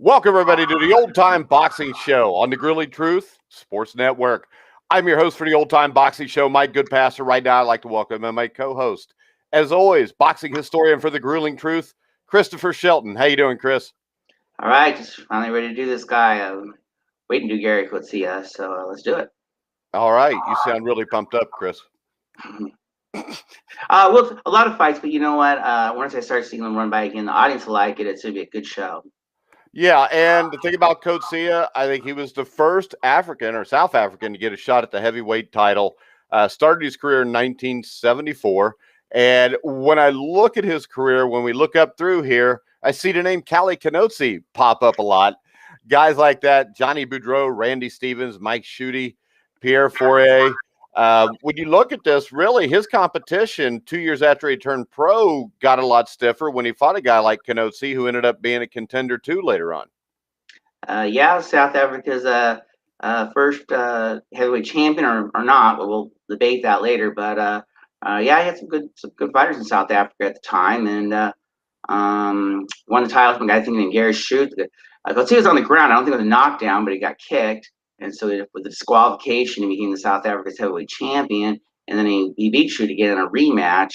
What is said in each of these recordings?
Welcome, everybody, to the Old Time Boxing Show on the Grueling Truth Sports Network. I'm your host for the Old Time Boxing Show, Mike Goodpasser. Right now, I'd like to welcome my co-host, as always, boxing historian for the Grueling Truth, Christopher Shelton. How you doing, Chris? All right, just finally ready to do this, guy. I'm waiting to do Gerrie Coetzee, so let's do it. All right. You sound really pumped up, Chris. Well, a lot of fights, but you know what? Once I start seeing them run by again, the audience will like it. It's going to be a good show. Yeah, and the thing about Coetzee, I think he was the first African or South African to get a shot at the heavyweight title. Started his career in 1974. And when I look at his career, when we look up through here, I see the name Gerrie Coetzee pop up a lot. Guys like that, Johnny Boudreaux, Randy Stevens, Mike Shouldve, Pierre Fourier. When you look at this, really, his competition 2 years after he turned pro got a lot stiffer when he fought a guy like Coetzee, who ended up being a contender too later on. Yeah, South Africa's first heavyweight champion or not. We'll debate that later. But yeah, he had some good fighters in South Africa at the time, and won the title from a guy named Gary Shoot. Coetzee was on the ground. I don't think it was a knockdown, but he got kicked. And so with the disqualification, he became the South Africa's heavyweight champion. And then he beat Shoot again in a rematch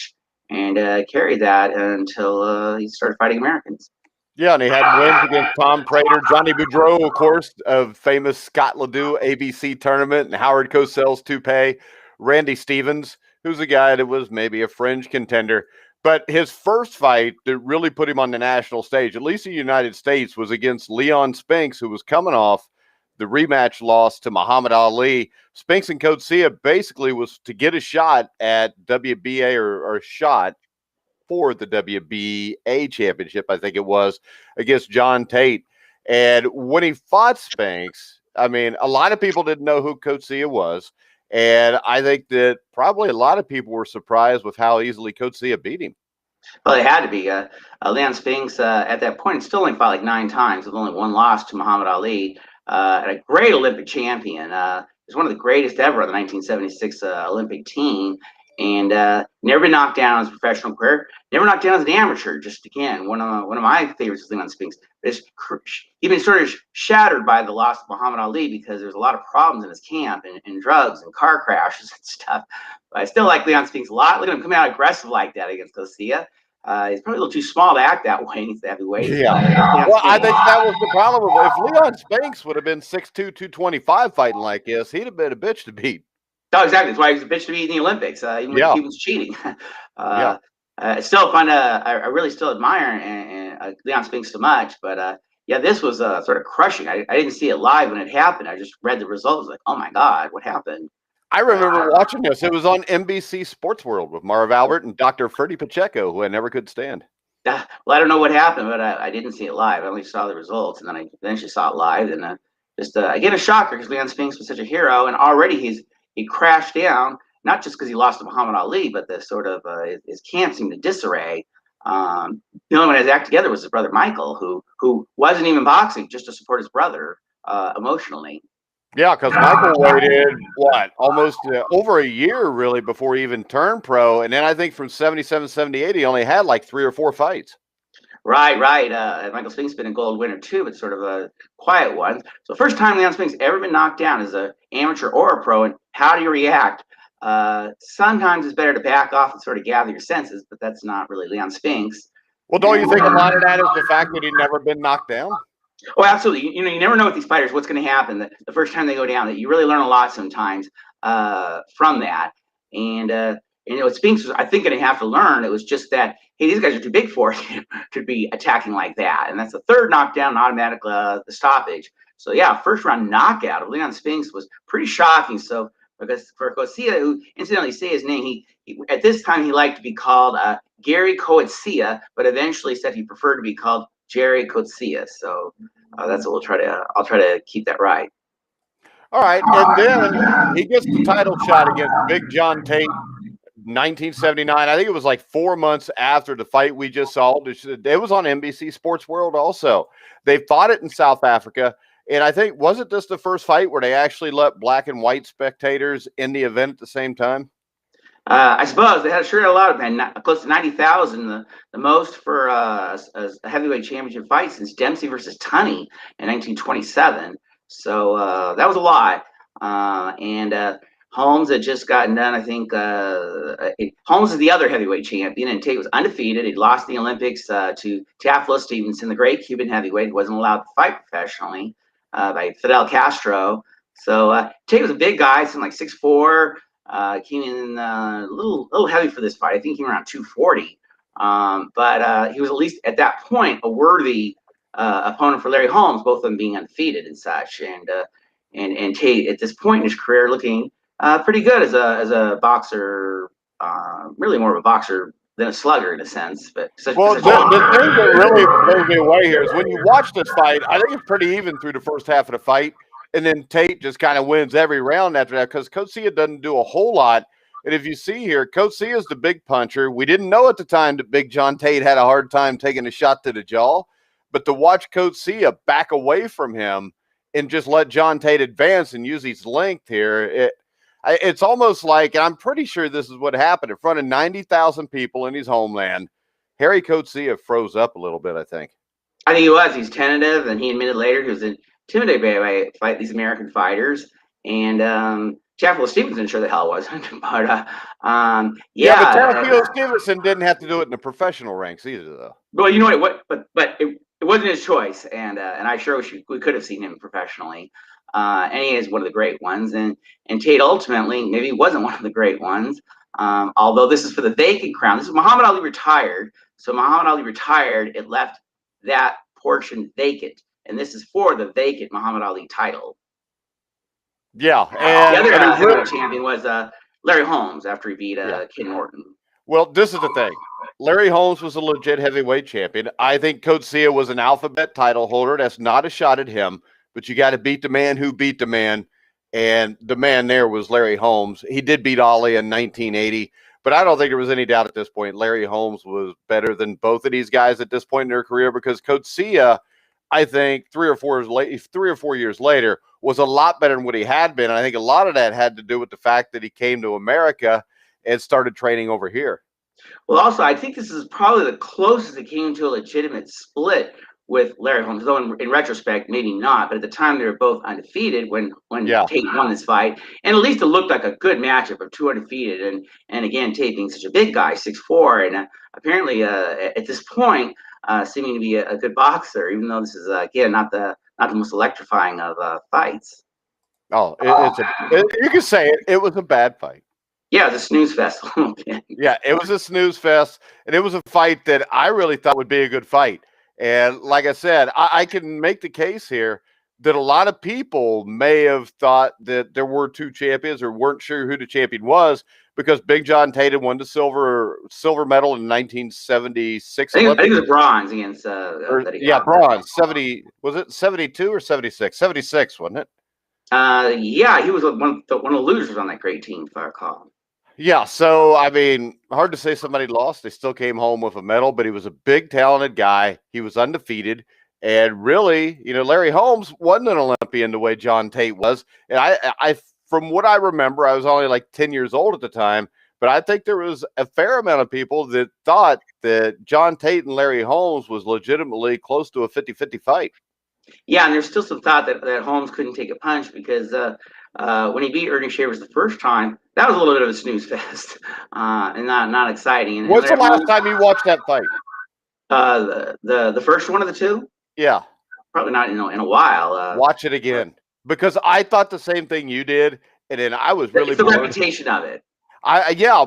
and carried that until he started fighting Americans. Yeah, and he had wins against Tom Prater, Johnny Boudreaux, of course, of famous Scott Ledoux ABC tournament, and Howard Cosell's toupee, Randy Stevens, who's a guy that was maybe a fringe contender. But his first fight that really put him on the national stage, at least in the United States, was against Leon Spinks, who was coming off the rematch loss to Muhammad Ali. Spinks and Coetzee basically was to get a shot at WBA or a shot for the WBA championship, I think it was, against John Tate. And when he fought Spinks, I mean, a lot of people didn't know who Coetzee was. And I think that probably a lot of people were surprised with how easily Coetzee beat him. Well, it had to be. Leon Spinks, at that point, still only fought like 9 times with only one loss to Muhammad Ali. And a great Olympic champion. He was one of the greatest ever on the 1976 Olympic team. And never been knocked down in his professional career. Never knocked down as an amateur. Just again, one of my favorites is Leon Spinks. He's been sort of shattered by the loss of Muhammad Ali because there's a lot of problems in his camp and drugs and car crashes and stuff. But I still like Leon Spinks a lot. Look at him come out aggressive like that against Coetzee. He's probably a little too small to act that way. He needs the heavyweight. Yeah. Well, I think that was the problem. If Leon Spinks would have been 6'2", 225 fighting like this, he'd have been a bitch to beat. Oh, exactly. That's why he was a bitch to beat in the Olympics, even when he was cheating. It's still fun. I really still admire Leon Spinks so much. But yeah, this was sort of crushing. I didn't see it live when it happened. I just read the results. Like, oh my God, what happened? I remember watching this. It was on NBC Sports World with Marv Albert and Dr. Freddie Pacheco, who I never could stand. Well, I don't know what happened, but I didn't see it live. I only saw the results, and then I eventually saw it live. And again, a shocker because Leon Spinks was such a hero, and already he crashed down, not just because he lost to Muhammad Ali, but the sort of his camp seemed to disarray. The only one that act together was his brother Michael, who wasn't even boxing, just to support his brother emotionally. Yeah, because Michael waited, almost over a year, really, before he even turned pro. And then I think from 77, 78, he only had like 3 or 4 fights. Right. Michael Spinks been a gold winner too, but sort of a quiet one. So first time Leon Spinks ever been knocked down as an amateur or a pro, and how do you react? Sometimes it's better to back off and sort of gather your senses, but that's not really Leon Spinks. Well, don't you think a lot of that is the fact that he'd never been knocked down? Oh, absolutely. You never know with these fighters what's going to happen the first time they go down. That you really learn a lot sometimes from that. And Spinks was, I think, going to have to learn. It was just that, hey, these guys are too big for it to be attacking like that. And that's the third knockdown, automatic the stoppage. So yeah, first round knockout of Leon Spinks was pretty shocking. So because for Coetzee, who incidentally say his name, he at this time he liked to be called Gerrie Coetzee, but eventually said he preferred to be called Gerrie Coetzee. So that's what I'll try to keep that right. All right. And then he gets the title shot against Big John Tate, 1979. I think it was like 4 months after the fight we just saw. It was on NBC Sports World also. They fought it in South Africa. And I think, wasn't this the first fight where they actually let black and white spectators in the event at the same time? I suppose they had a lot of men, close to 90,000, the most for a heavyweight championship fight since Dempsey versus Tunney in 1927. So that was a lot. And Holmes had just gotten done. I think Holmes is the other heavyweight champion, and Tate was undefeated. He lost the Olympics to Teófilo Stevenson, the great Cuban heavyweight, who wasn't allowed to fight professionally by Fidel Castro. So Tate was a big guy, something like 6'4". Came in a little heavy for this fight. I think he came around 240. But he was at least at that point a worthy opponent for Larry Holmes, both of them being undefeated and such. And Tate at this point in his career looking pretty good as a boxer, really more of a boxer than a slugger in a sense. But the thing that really blows me away here is when you watch this fight, I think it's pretty even through the first half of the fight. And then Tate just kind of wins every round after that because Coetzee doesn't do a whole lot. And if you see here, Coetzee is the big puncher. We didn't know at the time that Big John Tate had a hard time taking a shot to the jaw. But to watch Coetzee back away from him and just let John Tate advance and use his length here, it's almost like, and I'm pretty sure this is what happened, in front of 90,000 people in his homeland, Gerrie Coetzee froze up a little bit, I think. I think he was. He's tentative, and he admitted later he was intimidated by these American fighters. And Teófilo Stevenson sure the hell wasn't. But but Teófilo Stevenson didn't have to do it in the professional ranks either, though. Well, you know what? But it wasn't his choice, and I sure wish we could have seen him professionally. And he is one of the great ones. And Tate ultimately maybe wasn't one of the great ones. Although this is for the vacant crown. This is Muhammad Ali retired. So Muhammad Ali retired. It left that portion vacant. And this is for the vacant Muhammad Ali title. Yeah. And the other heavyweight champion was Larry Holmes after he beat Ken Norton. Well, this is the thing. Larry Holmes was a legit heavyweight champion. I think Coetzee was an alphabet title holder. That's not a shot at him, but you got to beat the man who beat the man. And the man there was Larry Holmes. He did beat Ali in 1980, but I don't think there was any doubt at this point. Larry Holmes was better than both of these guys at this point in their career because Coetzee, I think 3 or 4 years later, was a lot better than what he had been. And I think a lot of that had to do with the fact that he came to America and started training over here. Well, also, I think this is probably the closest it came to a legitimate split with Larry Holmes, though in retrospect, maybe not. But at the time, they were both undefeated when Tate won this fight. And at least it looked like a good matchup of two undefeated. And again, Tate being such a big guy, 6'4", and apparently at this point, seeming to be a good boxer, even though this is, again, not the most electrifying of fights. Oh, you could say it was a bad fight. Yeah, it was a snooze fest a little bit. Yeah, it was a snooze fest, and it was a fight that I really thought would be a good fight. And like I said, I can make the case here that a lot of people may have thought that there were two champions or weren't sure who the champion was because Big John Tate had won the silver medal in 1976. I think it was bronze against bronze. 70, was it 72 or 76? 76, wasn't it? Yeah, he was one of the losers on that great team, if I recall. Yeah, so, I mean, hard to say somebody lost. They still came home with a medal, but he was a big, talented guy. He was undefeated. And really, Larry Holmes wasn't an Olympian the way John Tate was. And I from what I remember, I was only like 10 years old at the time, but I think there was a fair amount of people that thought that John Tate and Larry Holmes was legitimately close to a 50-50 fight. Yeah, and there's still some thought that Holmes couldn't take a punch because when he beat Ernie Shavers the first time, that was a little bit of a snooze fest and not exciting. And what's the last time you watched that fight? The first one of the two? Yeah, probably not in a while. Watch it again because I thought the same thing you did, and then I was really bored. The reputation of it.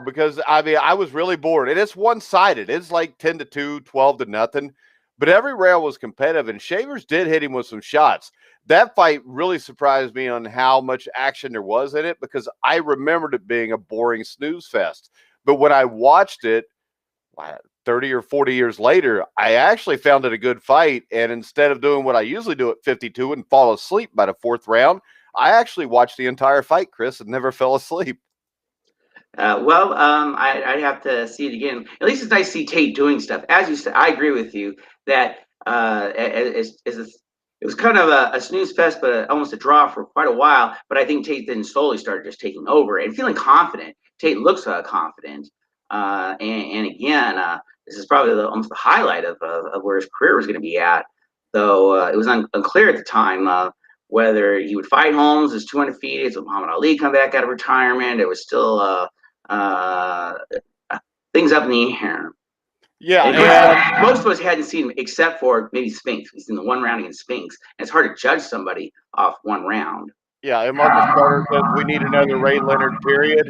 Because I was really bored, and it's one-sided. It's like 10-2, 12-0. But every round was competitive, and Shavers did hit him with some shots. That fight really surprised me on how much action there was in it because I remembered it being a boring snooze fest. But when I watched it 30 or 40 years later, I actually found it a good fight. And instead of doing what I usually do at 52 and fall asleep by the fourth round, I actually watched the entire fight, Chris, and never fell asleep. I'd have to see it again. At least it's nice to see Tate doing stuff. As you said, I agree with you that it was kind of a snooze fest, but almost a draw for quite a while. But I think Tate then slowly started just taking over and feeling confident. Tate looks confident. And again, this is probably almost the highlight of where his career was going to be at. Though it was unclear at the time whether he would fight Holmes as 2 undefeated, so Muhammad Ali come back out of retirement. It was still things up in the air. Yeah, and most of us hadn't seen him except for maybe Spinks. We've seen the one round against Spinks, and it's hard to judge somebody off one round. Yeah, and Marcus Carter says we need another Ray Leonard period.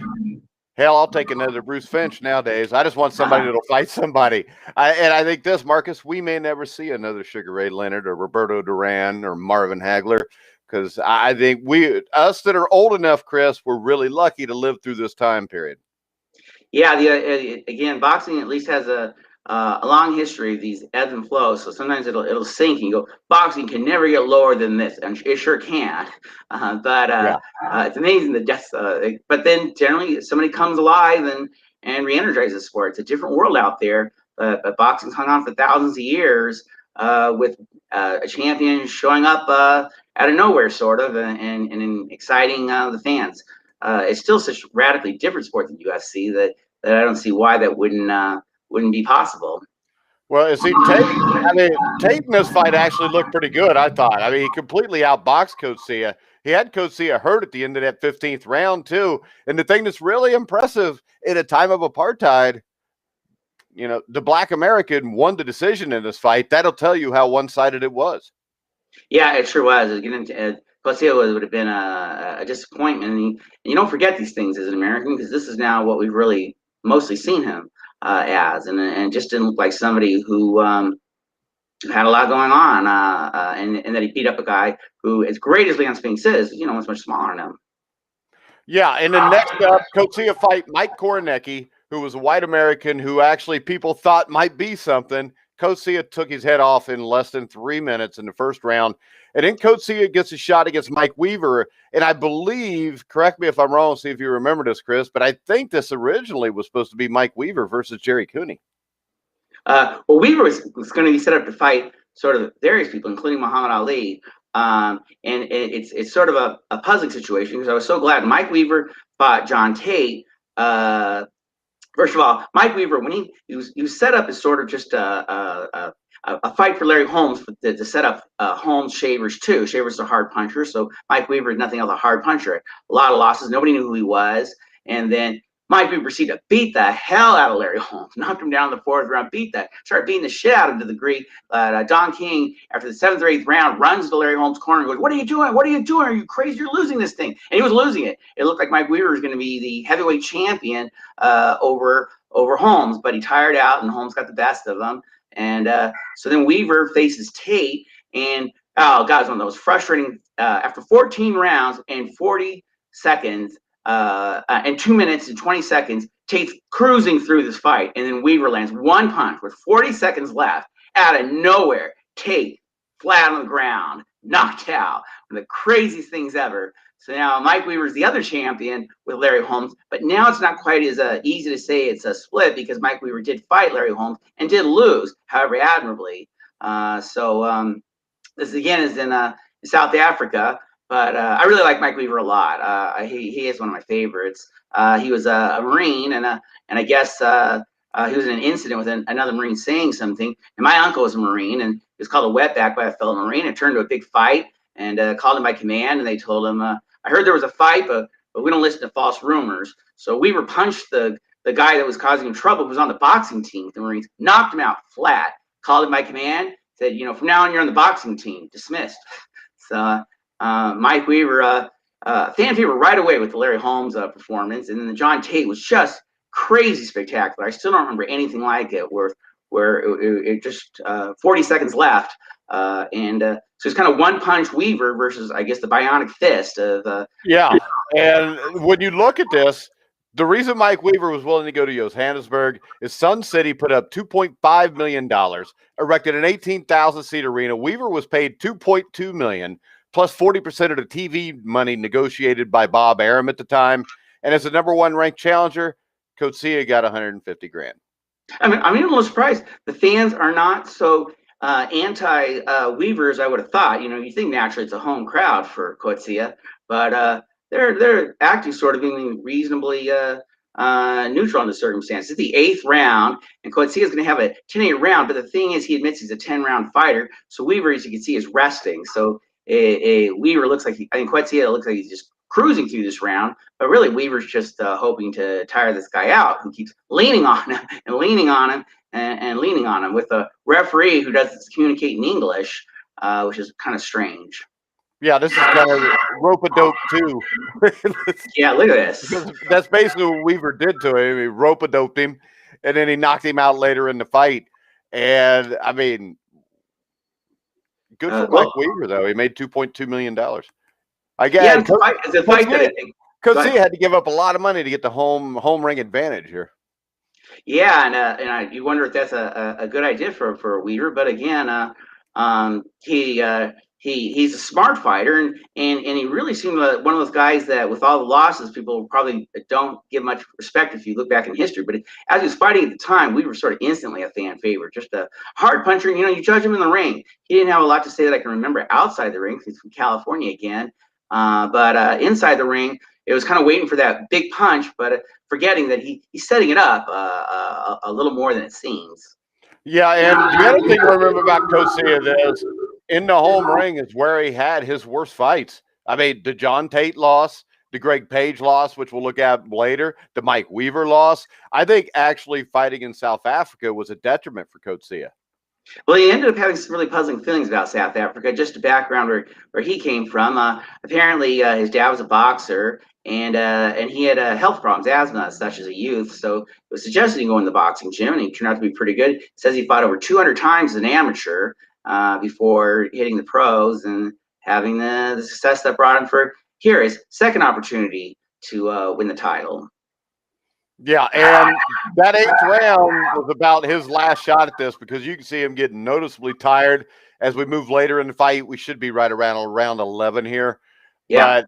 Hell, I'll take another Bruce Finch nowadays. I just want somebody that'll fight somebody. And I think this, Marcus, we may never see another Sugar Ray Leonard or Roberto Duran or Marvin Hagler, because I think us that are old enough, Chris, we're really lucky to live through this time period. Yeah, again, boxing at least has a long history of these ebbs and flows. So sometimes it'll sink and you go, boxing can never get lower than this, and it sure can. It's amazing the deaths. But then generally somebody comes alive and re-energizes the sport. It's a different world out there. But boxing's hung on for thousands of years with a champion showing up out of nowhere, sort of, and exciting the fans. It's still such a radically different sport than UFC that I don't see why that wouldn't be possible. Well, see, Tate in this fight actually looked pretty good, I thought. I mean, he completely outboxed Coetzee. He had Coetzee hurt at the end of that 15th round, too. And the thing that's really impressive, in a time of apartheid, the Black American won the decision in this fight. That'll tell you how one-sided it was. Yeah, it sure was. Coetzee would have been a disappointment. And you don't forget these things as an American, because this is now what we've really mostly seen him as, and just didn't look like somebody who had a lot going on, and that he beat up a guy who, as great as Leon Spinks is, was much smaller than him. Yeah, and then next up, Coetzee fight Mike Koronecki, who was a white American who actually people thought might be something. Coetzee took his head off in less than 3 minutes in the first round. And then Coetzee gets a shot against Mike Weaver. And I believe, correct me if I'm wrong, see if you remember this, Chris, but I think this originally was supposed to be Mike Weaver versus Gerrie Coetzee. Well, Weaver was going to be set up to fight sort of various people, including Muhammad Ali. And it's sort of a puzzling situation, because I was so glad Mike Weaver fought John Tate. First of all, Mike Weaver, when he was set up as sort of just a fight for Larry Holmes to set up Holmes Shavers too. Shavers is a hard puncher, so Mike Weaver is nothing else a hard puncher. A lot of losses, nobody knew who he was, and then Mike Weaver proceeded to beat the hell out of Larry Holmes, knocked him down in the 4th round, started beating the shit out of him to the degree Don King, after the 7th or 8th round, runs to Larry Holmes' corner and goes, "What are you doing? What are you doing? Are you crazy? You're losing this thing." And he was losing it. It looked like Mike Weaver was going to be the heavyweight champion over Holmes, but he tired out and Holmes got the best of him. And so then Weaver faces Tate, and oh God, it's one of those frustrating. After 14 rounds and 40 seconds. And 2 minutes and 20 seconds, Tate's cruising through this fight, and then Weaver lands one punch with 40 seconds left. Out of nowhere, Tate flat on the ground, knocked out. One of the craziest things ever. So now Mike Weaver's the other champion with Larry Holmes, but now it's not quite as easy to say it's a split, because Mike Weaver did fight Larry Holmes and did lose, however admirably. This again is in South Africa. But I really like Mike Weaver a lot. He is one of my favorites. He was a Marine, and I guess he was in an incident with another Marine saying something. And my uncle was a Marine, and he was called a wetback by a fellow Marine. It turned to a big fight, and called him by command. And they told him, "I heard there was a fight, but we don't listen to false rumors." So Weaver punched the guy that was causing him trouble, who was on the boxing team with the Marines, knocked him out flat. Called him by command. Said, "From now on, you're on the boxing team." Dismissed. So. Mike Weaver, fan favorite right away with the Larry Holmes performance, and then the John Tate was just crazy spectacular. I still don't remember anything like it. Where it just 40 seconds left, and so it's kind of one punch Weaver versus, I guess, the bionic fist of. Yeah, and when you look at this, the reason Mike Weaver was willing to go to Johannesburg is Sun City put up $2.5 million, erected an 18,000 seat arena. Weaver was paid $2.2 million. Plus 40% of the TV money negotiated by Bob Arum at the time. And as the #1 ranked challenger, Coetzee got $150,000. I'm a little surprised. The fans are not so anti-Weaver as I would have thought. You think naturally it's a home crowd for Coetzee, but they're acting sort of being reasonably neutral in the circumstances. It's the 8th round, and Coetzee is going to have a 10-8 round. But the thing is, he admits he's a 10-round fighter. So Weaver, as you can see, is resting. So Weaver looks like I think Coetzee looks like he's just cruising through this round, but really Weaver's just hoping to tire this guy out, who keeps leaning on him and leaning on him and leaning on him, with a referee who doesn't communicate in English, which is kind of strange. Yeah, this is kind of rope-a-dope too. Yeah, look at this. Because that's basically what Weaver did to him. He rope-a-doped him, and then he knocked him out later in the fight. And I mean, good for Mike Weaver though. He made $2.2 million. I guess. Yeah, it's a fight that Coetzee had to give up a lot of money to get the home ring advantage here. Yeah, and you wonder if that's a good idea for Weaver. But again, he's a smart fighter, and he really seemed like one of those guys that, with all the losses, people probably don't give much respect if you look back in history. But as he was fighting at the time, we were sort of instantly a fan favorite. Just a hard puncher. You know, you judge him in the ring. He didn't have a lot to say that I can remember outside the ring. He's from California again, but inside the ring, it was kind of waiting for that big punch, but forgetting that he's setting it up a little more than it seems. Yeah, and the other thing to remember about Coetzee is in the home ring is where he had his worst fights. I mean, the John Tate loss, the Greg Page loss, which we'll look at later, the Mike Weaver loss. I think actually fighting in South Africa was a detriment for Coetzee. Well, he ended up having some really puzzling feelings about South Africa. Just a background where he came from. Apparently, his dad was a boxer, and he had health problems, asthma, such as a youth. So it was suggested he go in the boxing gym, and he turned out to be pretty good. He says he fought over 200 times as an amateur before hitting the pros and having the success that brought him his second opportunity to win the title. Yeah, and that 8th round was about his last shot at this, because you can see him getting noticeably tired as we move later in the fight. We should be right around round 11 here. Yeah. But,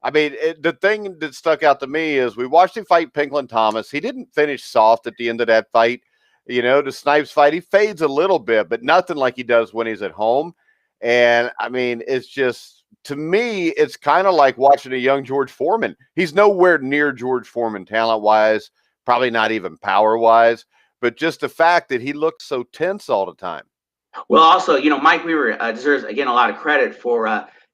I mean, the thing that stuck out to me is we watched him fight Pinklon Thomas. He didn't finish soft at the end of that fight. You know, the Snipes fight, he fades a little bit, but nothing like he does when he's at home. And, I mean, it's just, to me, it's kind of like watching a young George Foreman. He's nowhere near George Foreman talent-wise, probably not even power-wise, but just the fact that he looks so tense all the time. Well, also, you know, Mike Weaver deserves, again, a lot of credit for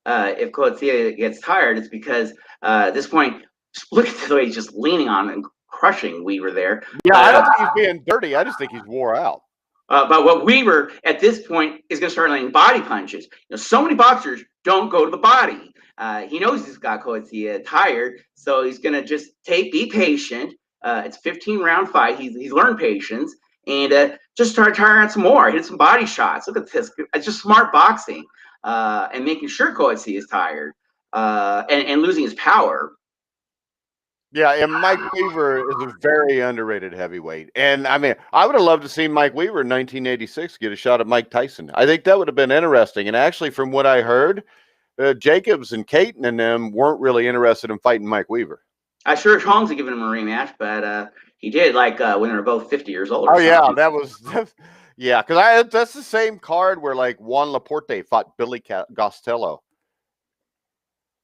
if Coetzee gets tired, it's because at this point, look at the way he's just leaning on and crushing Weaver there. Yeah, I don't think he's being dirty. I just think he's wore out. But what Weaver at this point is going to start landing body punches. You know, so many boxers don't go to the body. He knows he's got Coetzee tired, so he's going to just be patient. It's a 15-round fight. He's learned patience, and just start tiring out some more. Hit some body shots. Look at this. It's just smart boxing and making sure Coetzee is tired and losing his power. Yeah, and Mike Weaver is a very underrated heavyweight. And, I mean, I would have loved to see Mike Weaver in 1986 get a shot at Mike Tyson. I think that would have been interesting. And actually, from what I heard, Jacobs and Caton and them weren't really interested in fighting Mike Weaver. Sure Holmes had given him a rematch, but he did, like, when they were both 50 years old. Oh, yeah, that was – yeah, because that's the same card where, like, Juan Laporte fought Billy Costello.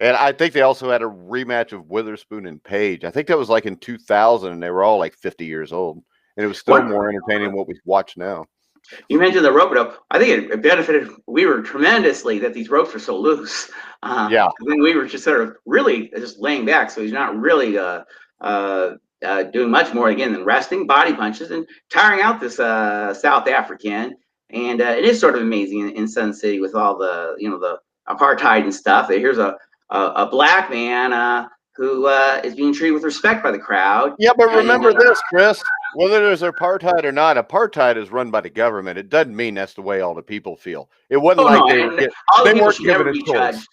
And I think they also had a rematch of Witherspoon and Page. I think that was like in 2000, and they were all like 50 years old. And it was still more entertaining than what we watch now. You mentioned the rope. I think it benefited Weaver tremendously that these ropes are so loose. Yeah. Then Weaver just sort of really just laying back, so he's not really doing much more, again, than resting, body punches, and tiring out this South African. And it is sort of amazing in Sun City with all the, you know, the apartheid and stuff. Here's a black man who is being treated with respect by the crowd. Yeah, but remember this, Chris. Whether there's apartheid or not, apartheid is run by the government. It doesn't mean that's the way all the people feel. It wasn't they weren't given a choice.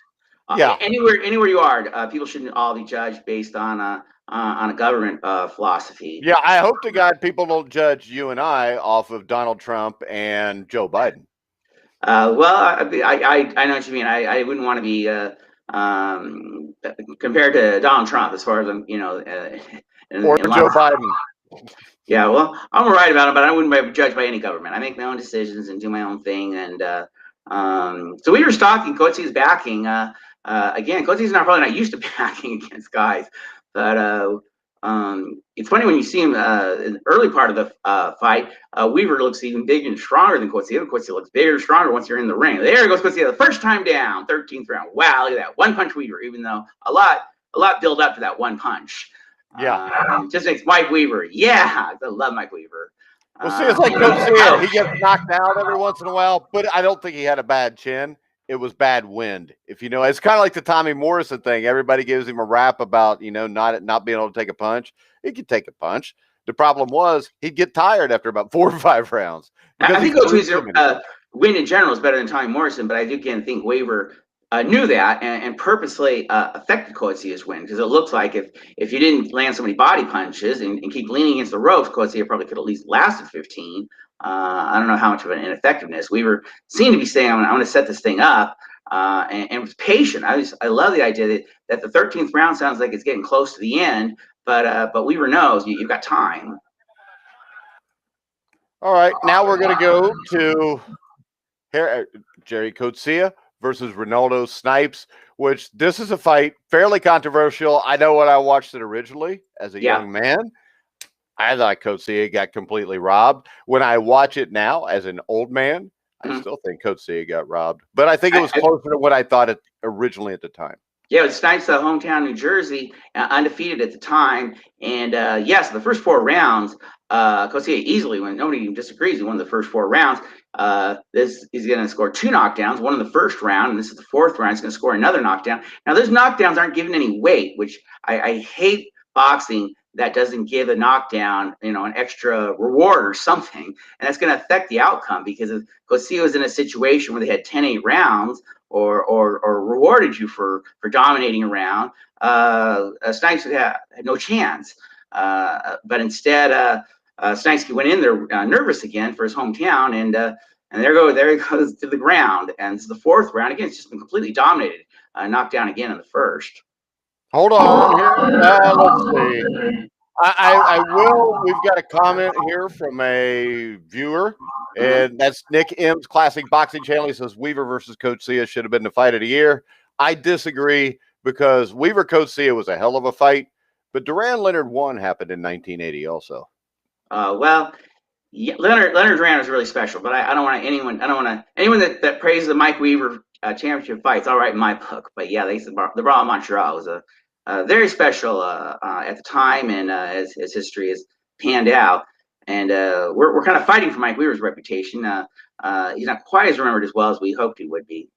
Yeah, anywhere you are, people shouldn't all be judged based on a government philosophy. Yeah, I hope to God people don't judge you and I off of Donald Trump and Joe Biden. Well, I know what you mean. I wouldn't want to be compared to Donald Trump as far as I'm, you know, or Joe Biden. Yeah, well, I'm all right about it, but I wouldn't be judged by any government. I make my own decisions and do my own thing. And so we were stalking Coetzee's backing. Again, Coetzee's probably not used to backing against guys, but It's funny when you see him in the early part of the fight. Weaver looks even bigger and stronger than Coetzee. Coetzee looks bigger, stronger once you're in the ring. There goes Coetzee, the first time down, 13th round. Wow, look at that one punch Weaver. Even though a lot build up to that one punch. Yeah, just makes Mike Weaver. Yeah, I love Mike Weaver. well, see, it's like Coetzee. He gets knocked out every once in a while, but I don't think he had a bad chin. It was bad wind. If you know, it's kind of like the Tommy Morrison thing. Everybody gives him a rap about, you know, not being able to take a punch. He could take a punch. The problem was he'd get tired after about 4 or 5 rounds. I think Coetzee's win in general is better than Tommy Morrison, but I do again think Weaver knew that and purposely affected Coetzee's win, because it looks like if you didn't land so many body punches and keep leaning against the ropes, Coetzee probably could at least lasted 15. I don't know how much of an ineffectiveness. Weaver seemed to be saying, I'm going to set this thing up, and was patient. I love the idea that the 13th round sounds like it's getting close to the end, but Weaver knows you've got time. All right, now we're going to go to Gerrie Coetzee versus Ronaldo Snipes, which this is a fight fairly controversial. I know when I watched it originally as a young man, I thought Coetzee got completely robbed. When I watch it now as an old man, I still think Coetzee got robbed. But I think it was closer to what I thought it originally at the time. Yeah, it was Snipes' hometown, New Jersey, undefeated at the time. And yes, the first 4 rounds, Coetzee easily won. Nobody even disagrees. He won the first 4 rounds. This is going to score 2 knockdowns, one in the first round, and this is the 4th round. He's going to score another knockdown. Now, those knockdowns aren't given any weight, which I hate boxing that doesn't give a knockdown, you know, an extra reward or something, and that's going to affect the outcome. Because if Coetzee was in a situation where they had 10-8 rounds, or rewarded you for dominating a round, Snipes had no chance. But instead, Snipes went in there nervous again for his hometown, and there he goes to the ground. And this is the 4th round. Again, it's just been completely dominated, knocked down again in the first. Hold on here. Let's see. I will. We've got a comment here from a viewer, and that's Nick M's Classic Boxing Channel. He says Weaver versus Coetzee should have been the fight of the year. I disagree, because Weaver Coetzee was a hell of a fight, but Duran Leonard 1 happened in 1980 also. Well, yeah, Leonard Duran is really special, but I don't want anyone that praises the Mike Weaver championship fights. All right in my book, but yeah, the Brawl of Montreal was a very special at the time, and as history has panned out. And we're kind of fighting for Mike Weaver's reputation. He's not quite as remembered as well as we hoped he would be.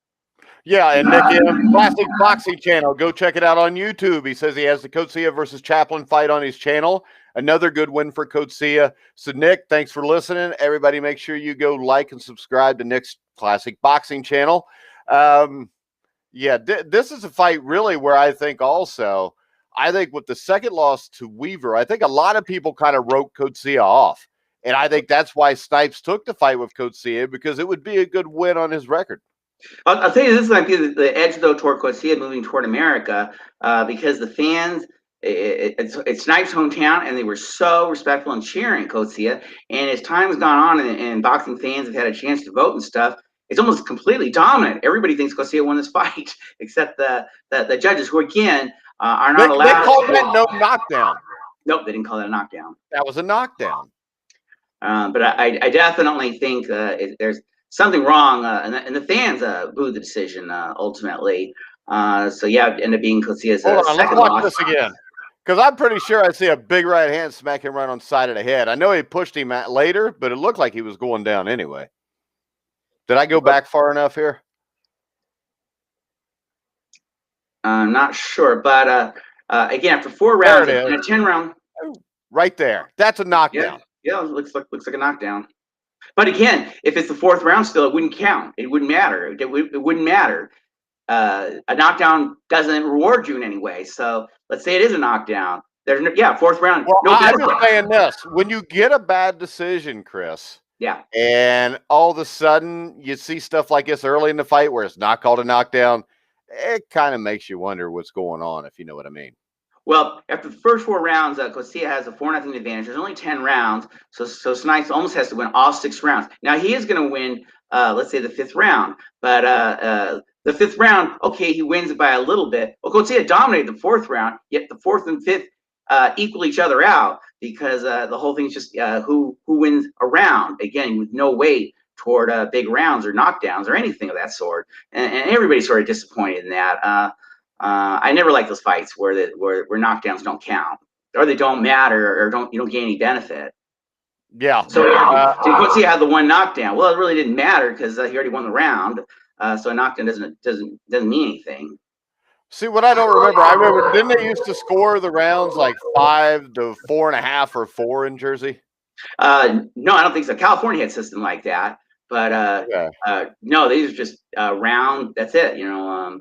Yeah, and Nick M, Classic Boxing Channel. Go check it out on YouTube. He says he has the Coetzee versus Chaplin fight on his channel. Another good win for Coetzee. So, Nick, thanks for listening. Everybody, make sure you go like and subscribe to Nick's Classic Boxing Channel. Yeah, this is a fight really where I think with the second loss to Weaver, I think a lot of people kind of wrote Coetzee off. And I think that's why Snipes took the fight with Coetzee, because it would be a good win on his record. I'll tell you, this might be the edge, though, toward Coetzee moving toward America, because the fans, it's Snipes' hometown, and they were so respectful and cheering Coetzee. And as time has gone on, and boxing fans have had a chance to vote and stuff, it's almost completely dominant. Everybody thinks Coetzee won this fight, except the judges, who again are not allowed. They called that no knockdown. Nope, they didn't call that a knockdown. That was a knockdown. But I definitely think there's something wrong, and the fans booed the decision ultimately. So yeah, it ended up being Coetzee's Hold on, let's watch loss. this again, because I'm pretty sure I see a big right hand smack him right on the side of the head. I know he pushed him later, but it looked like he was going down anyway. Did I go back far enough here? I'm not sure, but again, after 4 rounds, in a 10 round, right there, that's a knockdown. Yeah, it looks like a knockdown. But again, if it's the 4th round still, it wouldn't count. It wouldn't matter. It wouldn't matter. A knockdown doesn't reward you in any way. So let's say it is a knockdown. There's 4th round. Well, I'm just saying this: when you get a bad decision, Chris, and all of a sudden you see stuff like this early in the fight where it's not called a knockdown, it kind of makes you wonder what's going on, if you know what I mean. Well, after the first 4 rounds, Coetzee has a 4-0 advantage. There's only 10 rounds, so Snipes almost has to win all 6 rounds. Now he is going to win, let's say, the 5th round, but the 5th round, okay, he wins it by a little bit. Well, Coetzee dominated the 4th round, yet the 4th and 5th equal each other out, because the whole thing's just who wins a round, again, with no weight toward big rounds or knockdowns or anything of that sort. And everybody's sort of disappointed in that. I never like those fights where knockdowns don't count, or they don't matter, or you don't gain any benefit. Yeah. So Coetzee had the one knockdown. Well, it really didn't matter because he already won the round. So a knockdown doesn't mean anything. See, what I don't remember, I remember, didn't they used to score the rounds like 5 to 4.5 or 4 in Jersey? No, I don't think so. California had a system like that, but no, these are just round. That's it, you know.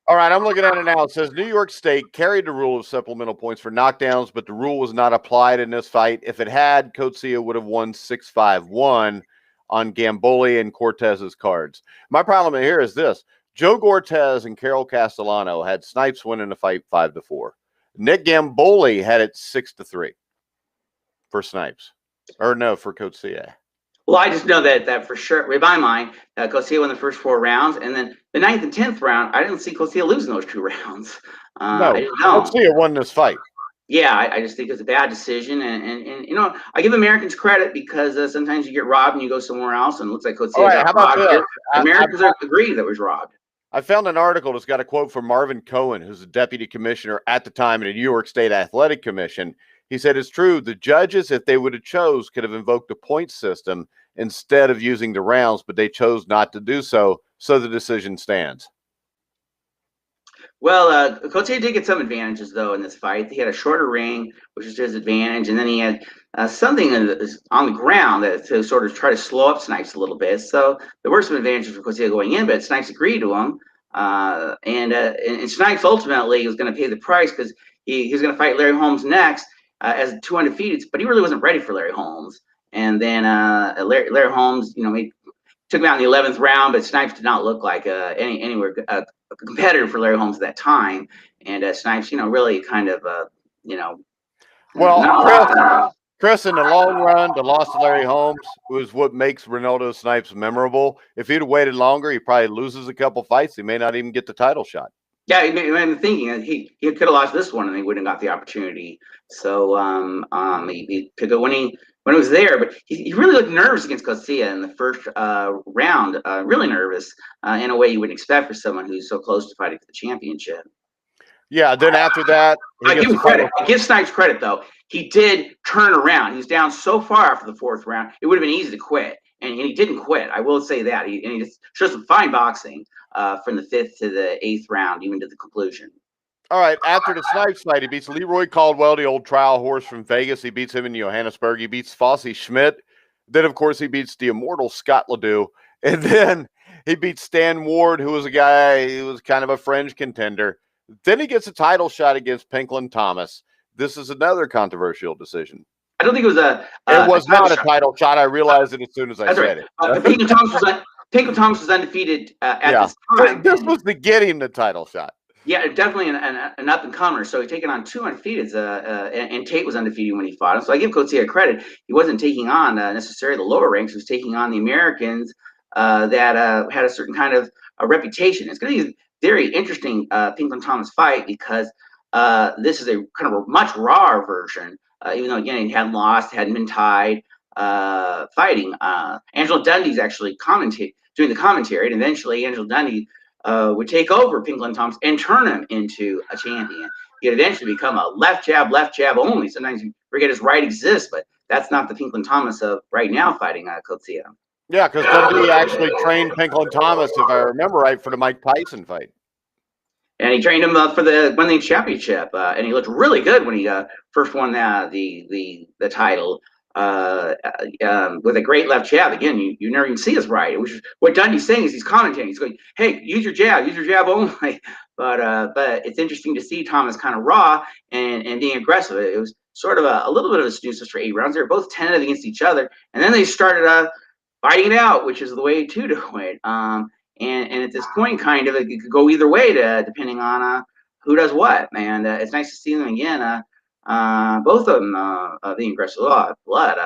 All right, I'm looking at it now. It says New York State carried the rule of supplemental points for knockdowns, but the rule was not applied in this fight. If it had, Coetzee would have won 6-5-1 on Gamboli and Cortez's cards. My problem here is this. Joe Cortez and Carol Castellano had Snipes winning the fight 5-4. Nick Gamboli had it 6-3 for Snipes. Or no, for Coetzee. Well, I just know that for sure. In my mind, Coetzee won the first 4 rounds, and then the 9th and 10th round, I didn't see Coetzee losing those 2 rounds. No, Coetzee won this fight. Yeah, I just think it was a bad decision, and you know, I give Americans credit because sometimes you get robbed and you go somewhere else, and it looks like Coetzee got robbed. Americans agree that was robbed. I found an article that's got a quote from Marvin Cohen, who's a deputy commissioner at the time in the New York State Athletic Commission. He said, it's true, the judges, if they would have chose, could have invoked a point system instead of using the rounds, but they chose not to do so, so the decision stands. Well, Coetzee did get some advantages, though, in this fight. He had a shorter ring, which is his advantage, and then he had something on the ground to sort of try to slow up Snipes a little bit. So there were some advantages for Coetzee going in, but Snipes agreed to him. And Snipes ultimately was going to pay the price because he was going to fight Larry Holmes next as 2 undefeateds, but he really wasn't ready for Larry Holmes. And then Larry Holmes, you know, he took him out in the 11th round, but Snipes did not look like anywhere a competitor for Larry Holmes at that time. And Snipes, you know, really kind of, you know. Well, Chris, in the long run, the loss to Larry Holmes was what makes Ronaldo Snipes memorable. If he'd have waited longer, he probably loses a couple fights. He may not even get the title shot. Yeah, I'm thinking he could have lost this one and he wouldn't have got the opportunity. So he took it when it was there, but he really looked nervous against Coetzee in the first round. Really nervous in a way you wouldn't expect for someone who's so close to fighting for the championship. Yeah, then after that, I give him credit. I give Snipes credit, though. He did turn around. He was down so far after the 4th round, it would have been easy to quit. And he didn't quit. I will say that. He just showed some fine boxing from the 5th to the 8th round, even to the conclusion. All right, after the Snipes fight, he beats Leroy Caldwell, the old trial horse from Vegas. He beats him in Johannesburg. He beats Fosse Schmidt. Then, of course, he beats the immortal Scott Ledoux. And then he beats Stan Ward, who was a guy who was kind of a fringe contender. Then he gets a title shot against Pinklon Thomas. This is another controversial decision. I don't think it was it was not a title shot. I realized it as soon as I said it. Pinklon Thomas was undefeated at this time. This was the getting the title shot. Yeah, definitely an up-and-comer. So he's taken on 2 undefeateds, and Tate was undefeated when he fought him. So I give Coetzee credit. He wasn't taking on necessarily the lower ranks. He was taking on the Americans that had a certain kind of a reputation. It's going to be a very interesting Pinklon Thomas fight because this is a kind of a much rawer version, even though, again, he hadn't lost, hadn't been tied, fighting. Angelo Dundee's actually doing the commentary, and eventually Angelo Dundee would take over Pinklon Thomas and turn him into a champion. He'd eventually become a left jab only. Sometimes you forget his right exists, but that's not the Pinklon Thomas of right now fighting Coetzee. Yeah, because Dundee actually trained Pinklon Thomas, if I remember right, for the Mike Tyson fight. And he trained him for the One Championship, and he looked really good when he first won the title with a great left jab. Again, you never even see his right. Which is what Dundee's saying is he's commentating. He's going, "Hey, use your jab only." But it's interesting to see Thomas kind of raw and being aggressive. It was sort of a little bit of a snooze for 8 rounds. They were both tentative against each other, and then they started fighting it out, which is the way to do it. And at this point, kind of, it could go either way, depending on who does what. And it's nice to see them again. Both of them being aggressive. Blood.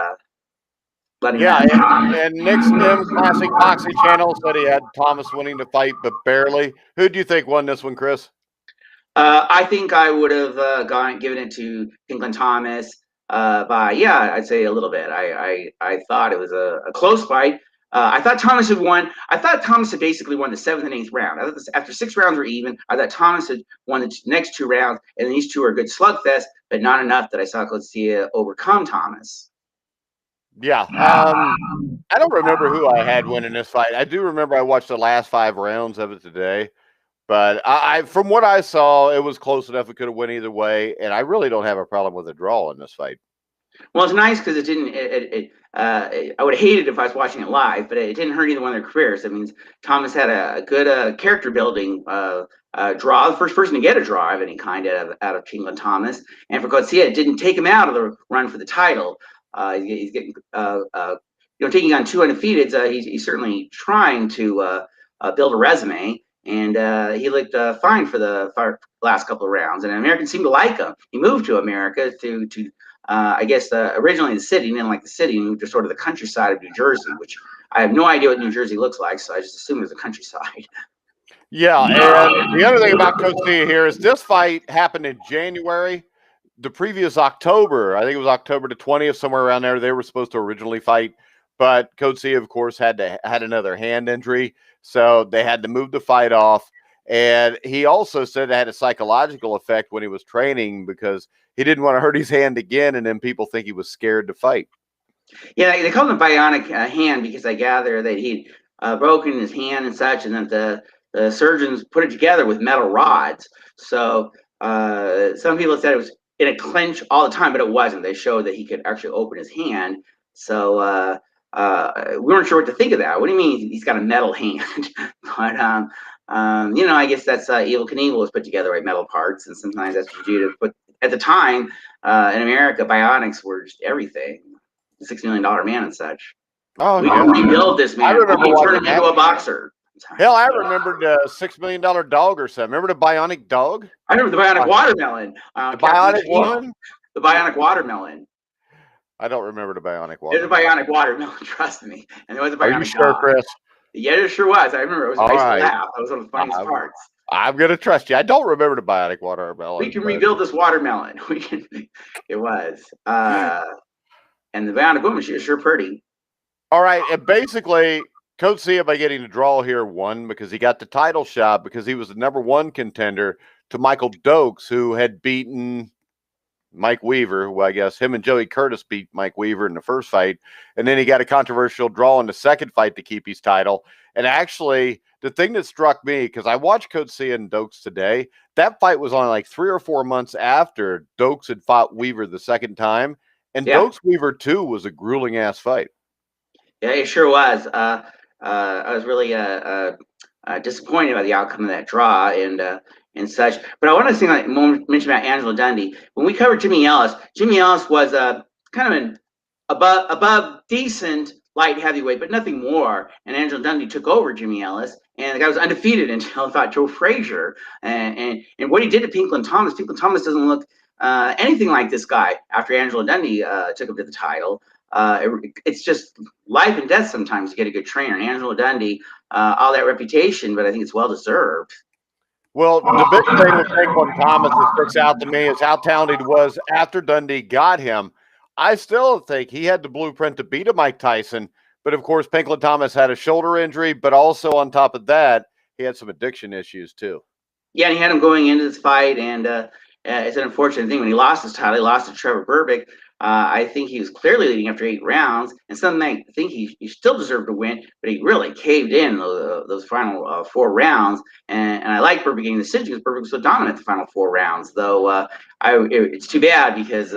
Yeah, and Nick Stim, Classic Boxing Channel, said he had Thomas winning the fight, but barely. Who do you think won this one, Chris? I think I would have given it to Pinklon Thomas I'd say a little bit. I thought it was a close fight. I thought Thomas had won. I thought Thomas had basically won the 7th and 8th round. I thought after 6 rounds were even. I thought Thomas had won the next 2 rounds, and these two are a good slugfest, but not enough that I saw Coetzee overcome Thomas. Yeah. I don't remember who I had winning this fight. I do remember I watched the last 5 rounds of it today. But I from what I saw, it was close enough. It could have went either way, and I really don't have a problem with a draw in this fight. Well, it's nice because it didn't. I would have hated if I was watching it live, but it didn't hurt either one of their careers. That means Thomas had a good character building draw, the first person to get a draw of any kind out of Pinklon Thomas, and for Coetzee, it didn't take him out of the run for the title. He's getting taking on 2 undefeateds. He's certainly trying to build a resume. And he looked fine for the last couple of rounds, and Americans seemed to like him. He moved to America to I guess originally the city. He didn't like the city. He moved to sort of the countryside of New Jersey, which I have no idea what New Jersey looks like, so I just assume it was the countryside. Yeah, and the other thing about Coetzee here is this fight happened in January. The previous October, I think it was October the 20th, somewhere around there, they were supposed to originally fight. But Coetzee, of course, had another hand injury, so they had to move the fight off. And he also said it had a psychological effect when he was training because he didn't want to hurt his hand again, and then people think he was scared to fight. Yeah, they called him a bionic hand because I gather that he'd broken his hand and such, and that the surgeons put it together with metal rods. So some people said it was in a clinch all the time, but it wasn't. They showed that he could actually open his hand. So we weren't sure what to think of that. What do you mean he's got a metal hand? But I guess that's Evel Knievel was put together by metal parts, and sometimes that's what you do to put. At the time in America, bionics were just everything. $6 million man and such. Oh, we can rebuild this man. I remember we can turn him into a boxer. Hell, I remember the $6 million dog or something. Remember the bionic dog? I remember the bionic watermelon. The bionic one? The bionic watermelon. I don't remember the bionic watermelon. There's a bionic watermelon, trust me. And there was a bionic Are you sure, dog. Chris? Yeah, it sure was. I remember it was a nice laugh. That was one of the funniest parts. I'm going to trust you. I don't remember the bionic watermelon. We can rebuild this watermelon. It was. And the bionic woman, she was sure pretty. All right. And basically, Coetzee, by getting the draw here, won because he got the title shot because he was the #1 contender to Michael Dokes, who had beaten Mike Weaver, who I guess him and Joey Curtis beat Mike Weaver in the first fight. And then he got a controversial draw in the second fight to keep his title. And actually, the thing that struck me, because I watched Coetzee and Dokes today, that fight was only like 3 or 4 months after Dokes had fought Weaver the second time. And Dokes Weaver 2 was a grueling ass fight. Yeah, it sure was. I was really disappointed by the outcome of that draw and such. But I want to mention about Angelo Dundee. When we covered Jimmy Ellis was kind of an above decent light heavyweight, but nothing more. And Angelo Dundee took over Jimmy Ellis, and the guy was undefeated until he fought Joe Frazier. And what he did to Pinklon Thomas doesn't look anything like this guy after Angelo Dundee took him to the title. It's just life and death sometimes to get a good trainer. And Angelo Dundee, all that reputation, but I think it's well deserved. Well, the big thing with Pinklon Thomas that sticks out to me is how talented he was after Dundee got him. I still think he had the blueprint to beat a Mike Tyson, but of course, Pinklon Thomas had a shoulder injury, but also on top of that, he had some addiction issues too. Yeah, and he had him going into this fight, and it's an unfortunate thing when he lost his title. He lost to Trevor Berbick. I think he was clearly leading after 8 rounds, and some may think he still deserved to win, but he really caved in those final 4 rounds. And I like Berbick getting the decision because Berbick was so dominant the final 4 rounds. Though it's too bad because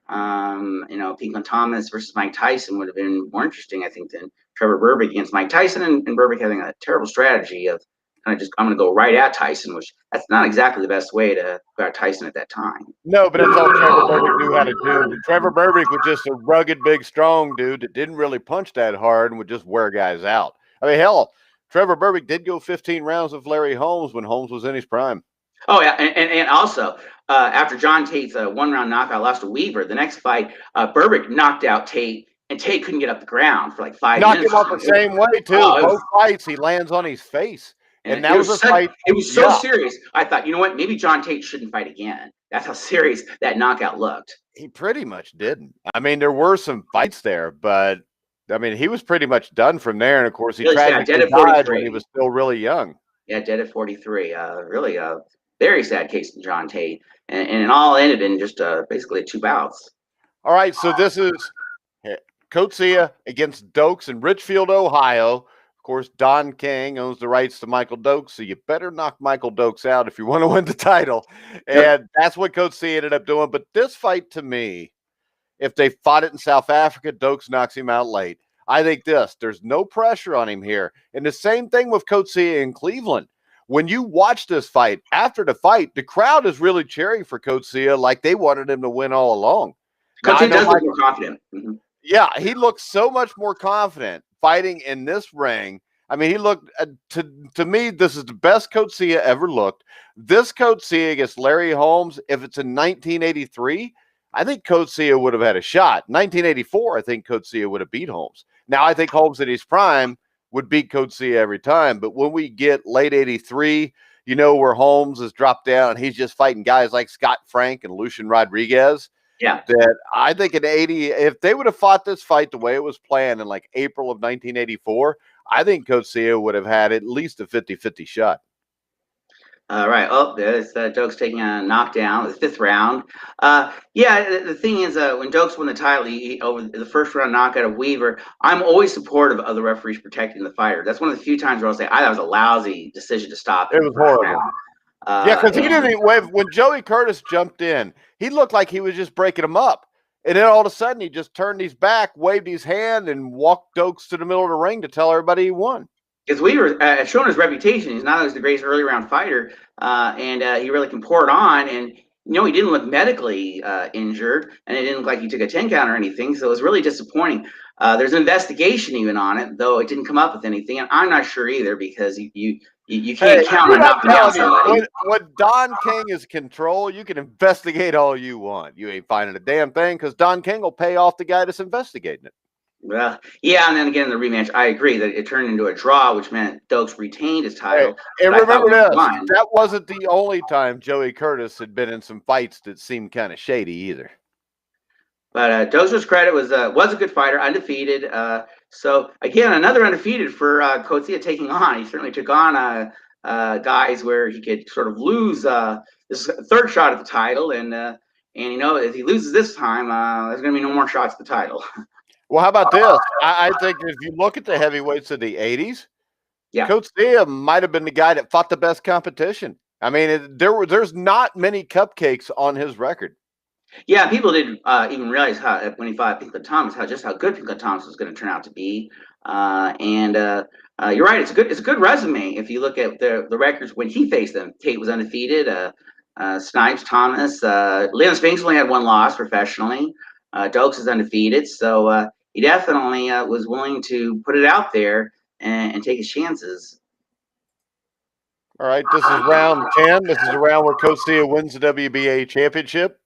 Pinklon Thomas versus Mike Tyson would have been more interesting, I think, than Trevor Berbick against Mike Tyson, and Berbick having a terrible strategy of kind of just, I'm going to go right at Tyson, which that's not exactly the best way to go at Tyson at that time. No, but it's all Trevor Berbick knew how to do. Trevor Berbick was just a rugged, big, strong dude that didn't really punch that hard and would just wear guys out. I mean, hell, Trevor Berbick did go 15 rounds with Larry Holmes when Holmes was in his prime. Oh, yeah, and also, after John Tate's 1-round knockout lost to Weaver, the next fight, Berbick knocked out Tate, and Tate couldn't get up the ground for like 5 minutes. Knocked him off the same way, too. Both fights, he lands on his face. And that was a fight. It was so serious. I thought, you know what? Maybe John Tate shouldn't fight again. That's how serious that knockout looked. He pretty much didn't. I mean, there were some fights there, but I mean, he was pretty much done from there. And of course, he tragically died when he was still really young. Yeah, dead at 43. Really a very sad case in John Tate. And it all ended in just basically 2 bouts. All right, so this is Coetzee against Dokes in Richfield, Ohio. Of course, Don King owns the rights to Michael Dokes, so you better knock Michael Dokes out if you want to win the title. And that's what Coetzee ended up doing. But this fight, to me, if they fought it in South Africa, Dokes knocks him out late. I think there's no pressure on him here. And the same thing with Coetzee in Cleveland. When you watch this fight, after the fight, the crowd is really cheering for Coetzee like they wanted him to win all along. Coetzee does look more confident. Yeah, he looks so much more confident fighting in this ring. I mean, he looked, to me, this is the best Coetzee ever looked. This Coetzee against Larry Holmes, if it's in 1983, I think Coetzee would have had a shot. 1984, I think Coetzee would have beat Holmes. Now, I think Holmes at his prime would beat Coetzee every time. But when we get late 83, you know, where Holmes has dropped down and he's just fighting guys like Scott Frank and Lucian Rodriguez. Yeah. That I think in 80, if they would have fought this fight the way it was planned in like April of 1984, I think Coetzee would have had at least a 50-50 shot. Right. Oh, there's Dokes taking a knockdown, the 5th round. Yeah, the thing is, when Dokes won the title, over the first round knockout of Weaver, I'm always supportive of the referees protecting the fighter. That's one of the few times where I'll say, that was a lousy decision to stop. It was horrible. Yeah, because he didn't wave. When Joey Curtis jumped in, he looked like he was just breaking him up. And then all of a sudden, he just turned his back, waved his hand, and walked Dokes to the middle of the ring to tell everybody he won. Because Weaver has shown his reputation. He's not only the greatest early round fighter, and he really can pour it on. And you know, he didn't look medically injured, and it didn't look like he took a 10 count or anything. So it was really disappointing. There's an investigation even on it, though it didn't come up with anything. And I'm not sure either, because you can't count on knocking down somebody. When Don King is control, you can investigate all you want. You ain't finding a damn thing, because Don King will pay off the guy that's investigating it. Well, yeah, and then again, the rematch, I agree that it turned into a draw, which meant Dokes retained his title. Hey, and remember this, that wasn't the only time Joey Curtis had been in some fights that seemed kind of shady either. But Dokes' credit was a good fighter, undefeated. So again, another undefeated for Coetzee taking on. He certainly took on guys where he could sort of lose this 3rd shot at the title, and you know, if he loses this time, there's going to be no more shots at the title. Well, how about this? I think if you look at the heavyweights of the 80s, Coetzee might have been the guy that fought the best competition. I mean, there's not many cupcakes on his record. Yeah, people didn't even realize when he fought Pinklon Thomas, just how good Pinklon Thomas was going to turn out to be. And you're right; it's a good resume if you look at the records when he faced them. Tate was undefeated. Snipes, Thomas, Leon Spinks only had 1 loss professionally. Dokes is undefeated, so he definitely was willing to put it out there and take his chances. All right, this is round 10. This is the round where Coetzee wins the WBA championship.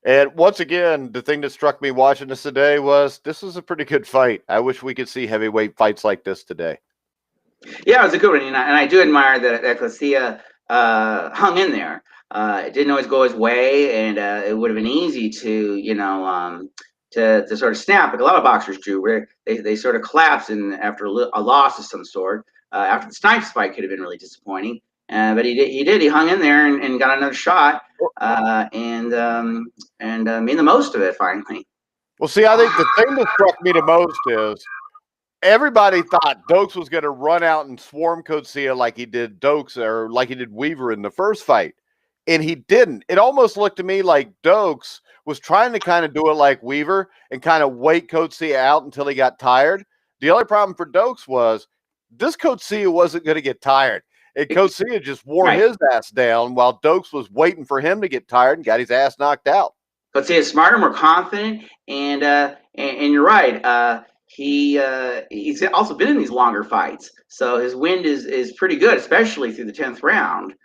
And once again, the thing that struck me watching this today was this is a pretty good fight. I wish we could see heavyweight fights like this today. Yeah, it was a good one, and I do admire that Coetzee hung in there. It didn't always go his way, and it would have been easy to, you know, to sort of snap, like a lot of boxers do, where they sort of collapse after a loss of some sort. After the Snipes fight could have been really disappointing, but he hung in there and got another shot, and made the most of it finally. Well, see, I think the thing that struck me the most is everybody thought Dokes was going to run out and swarm Coetzee like he did Dokes or like he did Weaver in the first fight, and he didn't. It almost looked to me like Dokes was trying to kind of do it like Weaver and kind of wait Coetzee out until he got tired. The only problem for Dokes was this Coetzee wasn't going to get tired. And Coetzee just wore his ass down while Dokes was waiting for him to get tired and got his ass knocked out. Coetzee is smarter, more confident, and you're right. He's also been in these longer fights, so his wind is pretty good, especially through the 10th round.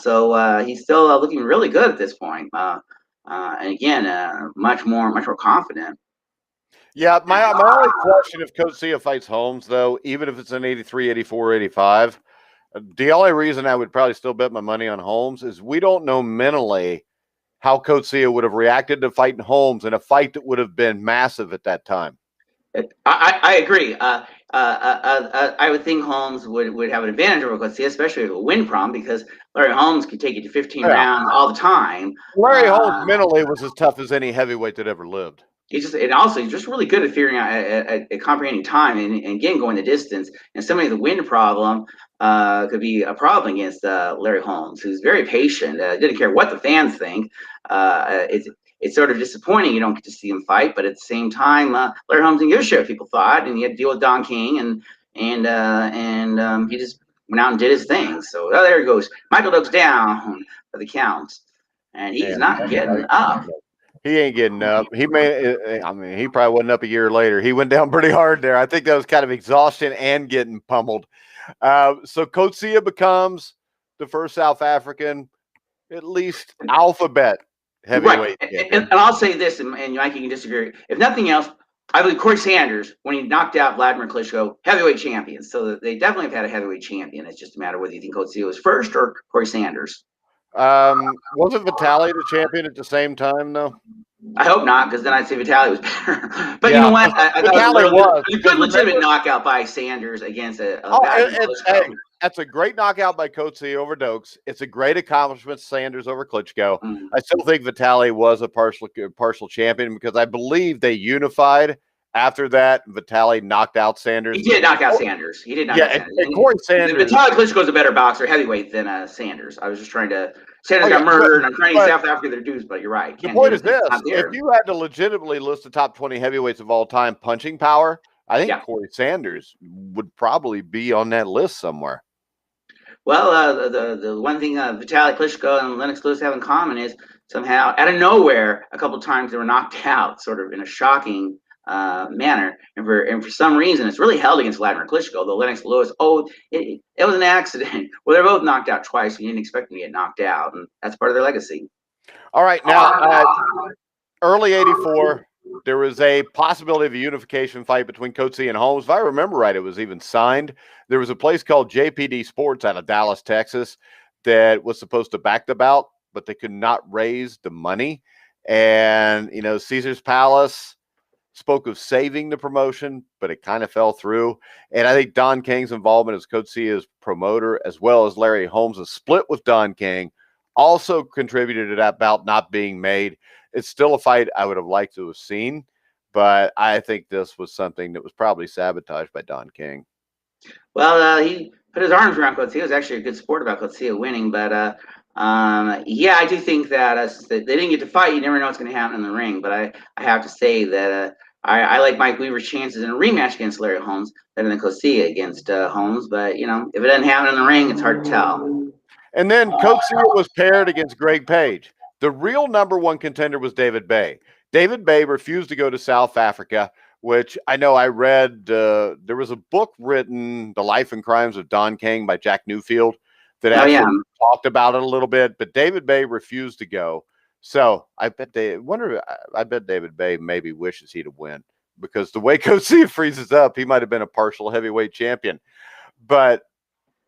So he's still looking really good at this point. And again, much more confident. Yeah, my only question if Coetzee fights Holmes, though, even if it's in 83, 84, 85, The only reason I would probably still bet my money on Holmes is we don't know mentally how Coetzee would have reacted to fighting Holmes in a fight that would have been massive at that time. I agree. I would think Holmes would have an advantage over Coetzee, especially with a win prom, because Larry Holmes could take you to 15 rounds all the time. Larry Holmes mentally was as tough as any heavyweight that ever lived. He's just really good at figuring out at comprehending time and again going the distance. And somebody with a wind problem could be a problem against Larry Holmes, who's very patient. Didn't care what the fans think. It's sort of disappointing you don't get to see him fight, but at the same time, Larry Holmes didn't give a shit what people thought, and he had to deal with Don King, and he just went out and did his thing. So there he goes, Michael Dokes down for the count, and he's not getting up. He ain't getting up. He probably wasn't up a year later. He went down pretty hard there. I think that was kind of exhaustion and getting pummeled. So Coetzee becomes the first South African, at least alphabet heavyweight. Right. And I'll say this, and Mike, you can disagree. If nothing else, I believe Corey Sanders, when he knocked out Vladimir Klitschko, heavyweight champion. So they definitely have had a heavyweight champion. It's just a matter of whether you think Coetzee was first or Corey Sanders. Wasn't Vitaly the champion at the same time, though? I hope not, because then I'd say Vitaly was better. But you know what? I Vitaly was a good legitimate knockout by Sanders against that's a great knockout by Coetzee over Dokes. It's a great accomplishment, Sanders over Klitschko. I still think Vitaly was a partial champion because I believe they unified. After that, Vitaly knocked out Sanders. He did knock out Sanders. He did knock out Sanders. And Corey Sanders. Vitaly Klitschko's a better boxer, heavyweight than Sanders. I was just trying to. Sanders got murdered, and I'm trying to South Africa their dues, but you're right. The point is this: if you had to legitimately list the top 20 heavyweights of all time punching power, I think Corey Sanders would probably be on that list somewhere. Well, the one thing Vitaly Klitschko and Lennox Lewis have in common is somehow, out of nowhere, a couple of times they were knocked out, sort of in a shocking manner, and for some reason it's really held against Vladimir Klitschko. Though Lennox Lewis, it was an accident. Well, they're both knocked out twice. You didn't expect them to get knocked out, and that's part of their legacy. All right, now early '84, there was a possibility of a unification fight between Coetzee and Holmes. If I remember right, it was even signed. There was a place called JPD Sports out of Dallas, Texas, that was supposed to back the bout, but they could not raise the money. And Caesar's Palace spoke of saving the promotion, but it kind of fell through. And I think Don King's involvement as Coetzee as promoter, as well as Larry Holmes' split with Don King, also contributed to that bout not being made. It's still a fight I would have liked to have seen, but I think this was something that was probably sabotaged by Don King. Well, he put his arms around Coetzee. It was actually a good sport about Coetzee winning, but I do think that they didn't get to fight. You never know what's going to happen in the ring, but I have to say that I like Mike Weaver's chances in a rematch against Larry Holmes better than Coetzee against Holmes. But if it doesn't happen in the ring, it's hard to tell. And then Coetzee was paired against Greg Page. The real number one contender was David Bay. David Bay refused to go to South Africa, which I know I read. There was a book written, The Life and Crimes of Don King by Jack Newfield, that actually talked about it a little bit, but David Bay refused to go. So I bet David Bay maybe wishes he'd have won, because the way Coetzee freezes up, he might have been a partial heavyweight champion. But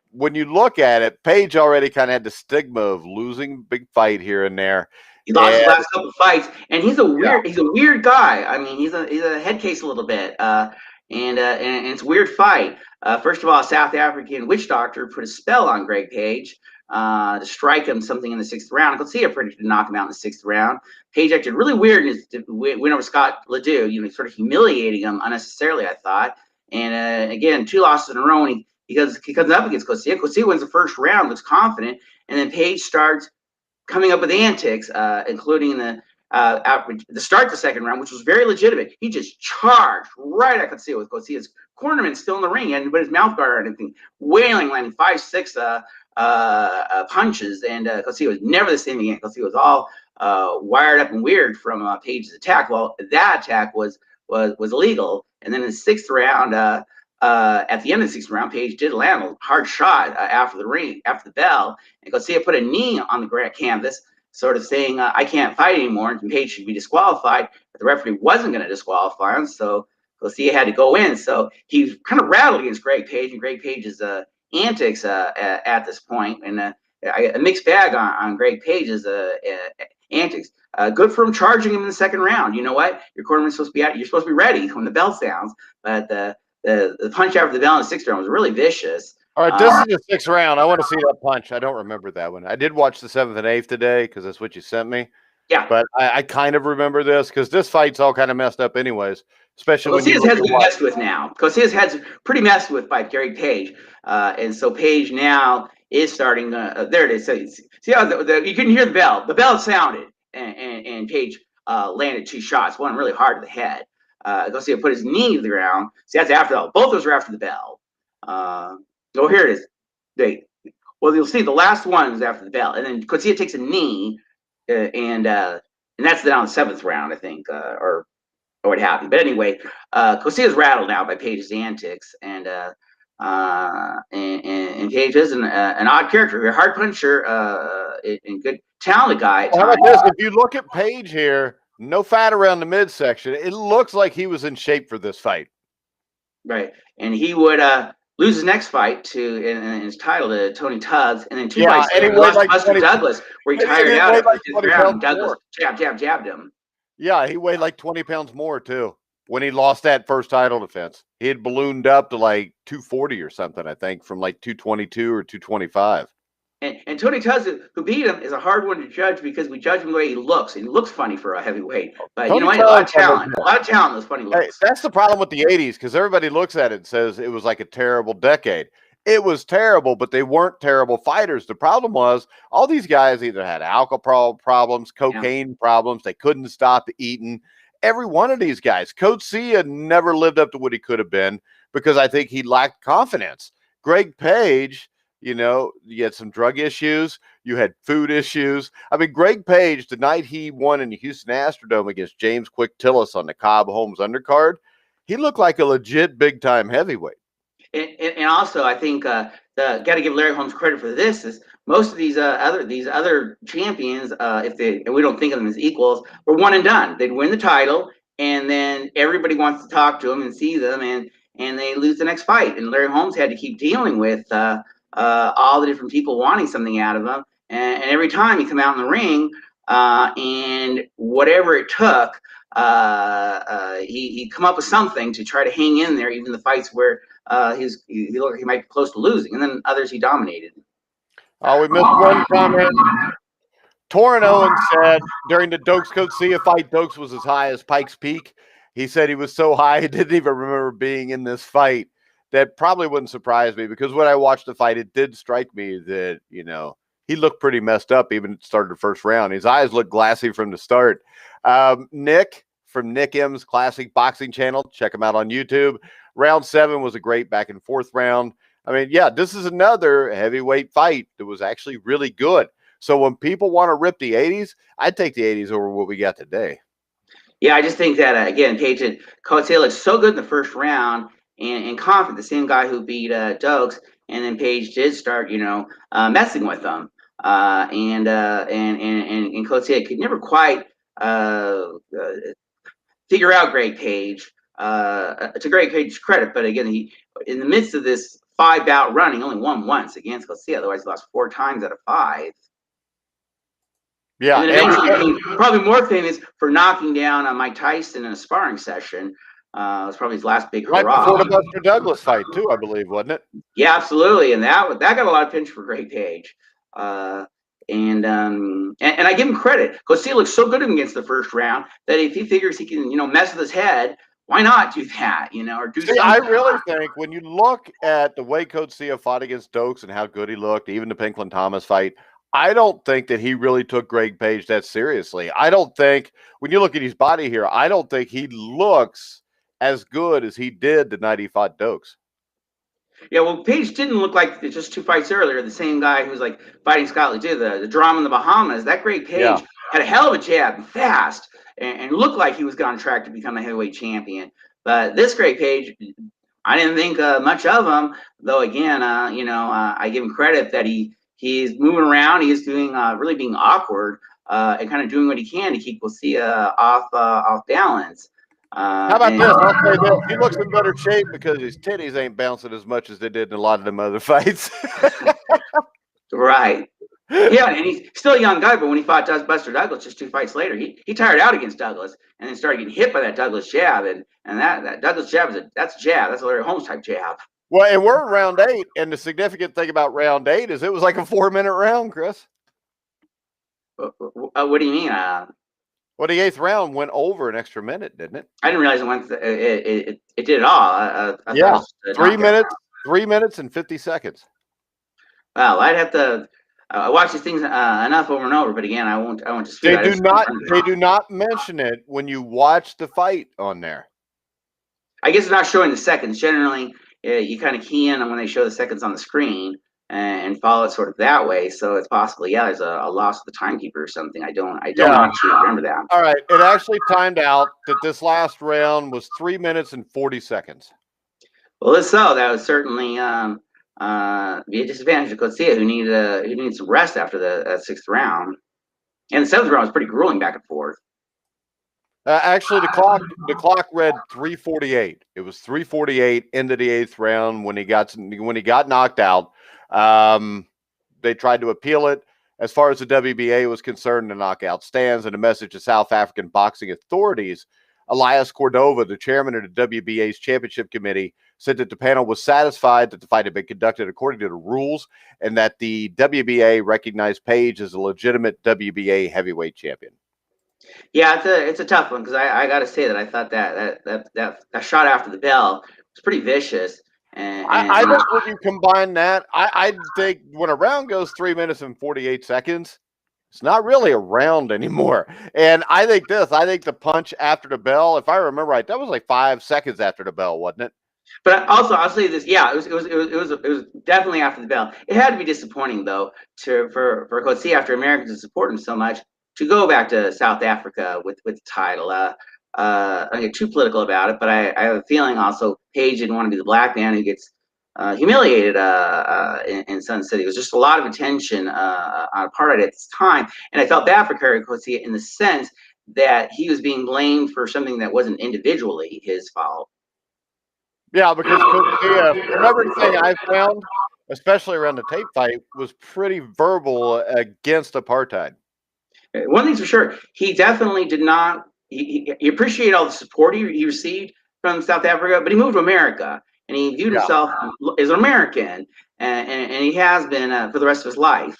when you look at it, Page already kind of had the stigma of losing big fight here and there. He lost his last couple of fights, and he's a weird guy. I mean, he's a head case a little bit, and it's a weird fight. First of all, a South African witch doctor put a spell on Greg Page to strike him something in the 6th round. Coetzee predicted to knock him out in the 6th round. Page acted really weird in his win over Scott Ledoux, sort of humiliating him unnecessarily, I thought. And again, 2 losses in a row, and he comes up against Coetzee. Coetzee wins the 1st round, looks confident, and then Page starts coming up with antics, including the start of the 2nd round, which was very legitimate. He just charged right at Coetzee with Coetzee's cornerman still in the ring, and but his mouth guard or anything, wailing, landing 5, 6 punches, and Coetzee was never the same again. Coetzee was all wired up and weird from Page's attack. Well, that attack was illegal, and then in the 6th round, at the end of the 6th round, Page did land a hard shot after the bell, and Coetzee put a knee on the canvas, sort of saying, I can't fight anymore, and Page should be disqualified. But the referee wasn't going to disqualify him, so Coetzee had to go in. So he kind of rattled against Greg Page, and Greg Page is antics at this point, and a mixed bag on Greg Page's antics. Good for him charging him in the second round. You know what? Your quarterman's supposed to be out. You're supposed to be ready when the bell sounds. But the punch after the bell in the sixth round was really vicious. All right, this is the sixth round. I want to see that punch. I don't remember that one. I did watch the seventh and eighth today because that's what you sent me. Yeah, but I kind of remember this because this fight's all kind of messed up, anyways. Especially when his head's messed with now, because his head's pretty messed with by Gerrie Page, and so Page now is starting. There it is. So see how you couldn't hear the bell. The bell sounded, and Page landed 2 shots, one really hard to the head. Go see him put his knee to the ground. See, that's after the, both those are after the bell. Oh, here it is. Well, you'll see the last one is after the bell, and then Coetzee takes a knee, and that's down the 7th round, I think, or what have you. But anyway, Coetzee is rattled now by Page's antics, and Page is an odd character, a hard puncher, and good talented guy. How about this? If you look at Page here, no fat around the midsection. It looks like he was in shape for this fight. Right, and he would lose his next fight to in his title to Tony Tubbs, and then 2 fights later, he lost to Buster Douglas, where he tired out after the 5th round. Douglas jabbed him. Yeah, he weighed like 20 pounds more too when he lost that first title defense. He had ballooned up to like 240 or something, I think, from like 222 or 225. And Tony Tubbs, who beat him, is a hard one to judge because we judge him the way he looks. And he looks funny for a heavyweight. But Tony, you know what? A lot of talent, those funny looks. Hey, that's the problem with the 80s, because everybody looks at it and says it was like a terrible decade. It was terrible, but they weren't terrible fighters. The problem was all these guys either had alcohol problems, cocaine problems. They couldn't stop eating. Every one of these guys. Coetzee had never lived up to what he could have been because I think he lacked confidence. Greg Page, you know, you had some drug issues. You had food issues. I mean, Greg Page, the night he won in the Houston Astrodome against James Quick Tillis on the Cobb Holmes undercard, he looked like a legit big-time heavyweight. And also, I think got to give Larry Holmes credit for this. Is most of these other champions, and we don't think of them as equals, were one and done. They'd win the title, and then everybody wants to talk to them and see them, and they lose the next fight. And Larry Holmes had to keep dealing with all the different people wanting something out of him, and every time he come out in the ring, and whatever it took, he'd come up with something to try to hang in there, even the fights where he might be close to losing, and then others he dominated. Oh, we missed one comment. Torrin Owen said during the Dokes Coetzee fight, Dokes was as high as Pike's Peak. He said he was so high he didn't even remember being in this fight. That probably wouldn't surprise me, because when I watched the fight, it did strike me that, you know, he looked pretty messed up even at the start of the first round. His eyes looked glassy from the start. Nick from Nick M's Classic Boxing Channel, check him out on YouTube. Round 7 was a great back and forth round. I mean, yeah, this is another heavyweight fight that was actually really good. So when people want to rip the 80s, I'd take the 80s over what we got today. Yeah, I just think that, again, Page and Coetzee looked so good in the first round, and confident, the same guy who beat Dokes, and then Page did start, you know, messing with them, and Coetzee could never quite figure out Greg Page. To Greg Page's credit, but again, he, in the midst of this 5-bout run, he only won once against Coetzee. Otherwise, he lost 4 times out of 5. Yeah, and then eventually became probably more famous for knocking down Mike Tyson in a sparring session. It was probably his last big hurrah. Right before the Buster Douglas fight, too, I believe, wasn't it? Yeah, absolutely, and that got a lot of attention for Greg Page. And I give him credit. Coetzee looks so good against the first round that if he figures he can, you know, mess with his head, why not do that, you know, or do something? I really think when you look at the way Coetzee fought against Dokes and how good he looked, even the Pinklin Thomas fight, I don't think that he really took Greg Page that seriously. I don't think, when you look at his body here, I don't think he looks as good as he did the night he fought Dokes. Yeah, well, Page didn't look like just 2 fights earlier, the same guy who was like fighting Scott Lee did, the drama in the Bahamas. That Greg Page had a hell of a jab, fast, and looked like he was on track to become a heavyweight champion. But this Greg Page, I didn't think much of him, though. Again, you know, I give him credit that he's moving around. He's doing really being awkward and kind of doing what he can to keep Coetzee off balance. How about this? I'll say this: he looks in better shape because his titties ain't bouncing as much as they did in a lot of them other fights. Right. Yeah, and he's still a young guy, but when he fought Buster Douglas just 2 fights later, he tired out against Douglas and then started getting hit by that Douglas jab, and that Douglas jab that's a jab. That's a Larry Holmes type jab. Well, and we're in round 8, and the significant thing about round 8 is it was like a 4-minute round, Chris. What do you mean? Well, the 8th round went over an extra minute, didn't it? I didn't realize it went. It did it all. I yeah, 3 minutes and 50 seconds. Wow, I'd have to. I watch these things enough over and over, but again, I won't dispute. They do not mention it when you watch the fight on there. I guess it's not showing the seconds. Generally, you kind of key in on when they show the seconds on the screen and follow it sort of that way. So it's possible, yeah, there's a loss of the timekeeper or something. I don't actually remember that. All right, it actually timed out that this last round was 3 minutes and 40 seconds. Well, if so, that was certainly be a disadvantage to Coetzee, who needed some rest after the 6th round, and the 7th round was pretty grueling back and forth. Actually, the clock read 3:48. It was 3:48 into the 8th round when he got knocked out. They tried to appeal it. As far as the WBA was concerned, the knockout stands. And a message to South African boxing authorities, Elias Cordova, the chairman of the WBA's championship committee, said that the panel was satisfied that the fight had been conducted according to the rules and that the WBA recognized Page as a legitimate WBA heavyweight champion. Yeah, it's a tough one because I got to say that I thought that shot after the bell was pretty vicious. And I think when you combine that, I think when a round goes 3 minutes and 48 seconds, it's not really a round anymore. And I think the punch after the bell, if I remember right, that was like 5 seconds after the bell, wasn't it? But also, I'll say this: yeah, it was definitely after the bell. It had to be disappointing though for Coetzee, after Americans had supported him so much, to go back to South Africa with the title. I don't get too political about it, but I have a feeling also Page didn't want to be the black man who gets humiliated in Sun City. It was just a lot of attention on part of it at this time, and I felt bad for Gerrie Coetzee in the sense that he was being blamed for something that wasn't individually his fault. Yeah, because Coetzee, remember the thing I found, especially around the Tate fight, was pretty verbal against apartheid. One thing's for sure, he definitely did not. He appreciated all the support he received from South Africa, but he moved to America and he viewed himself as an American, and he has been for the rest of his life.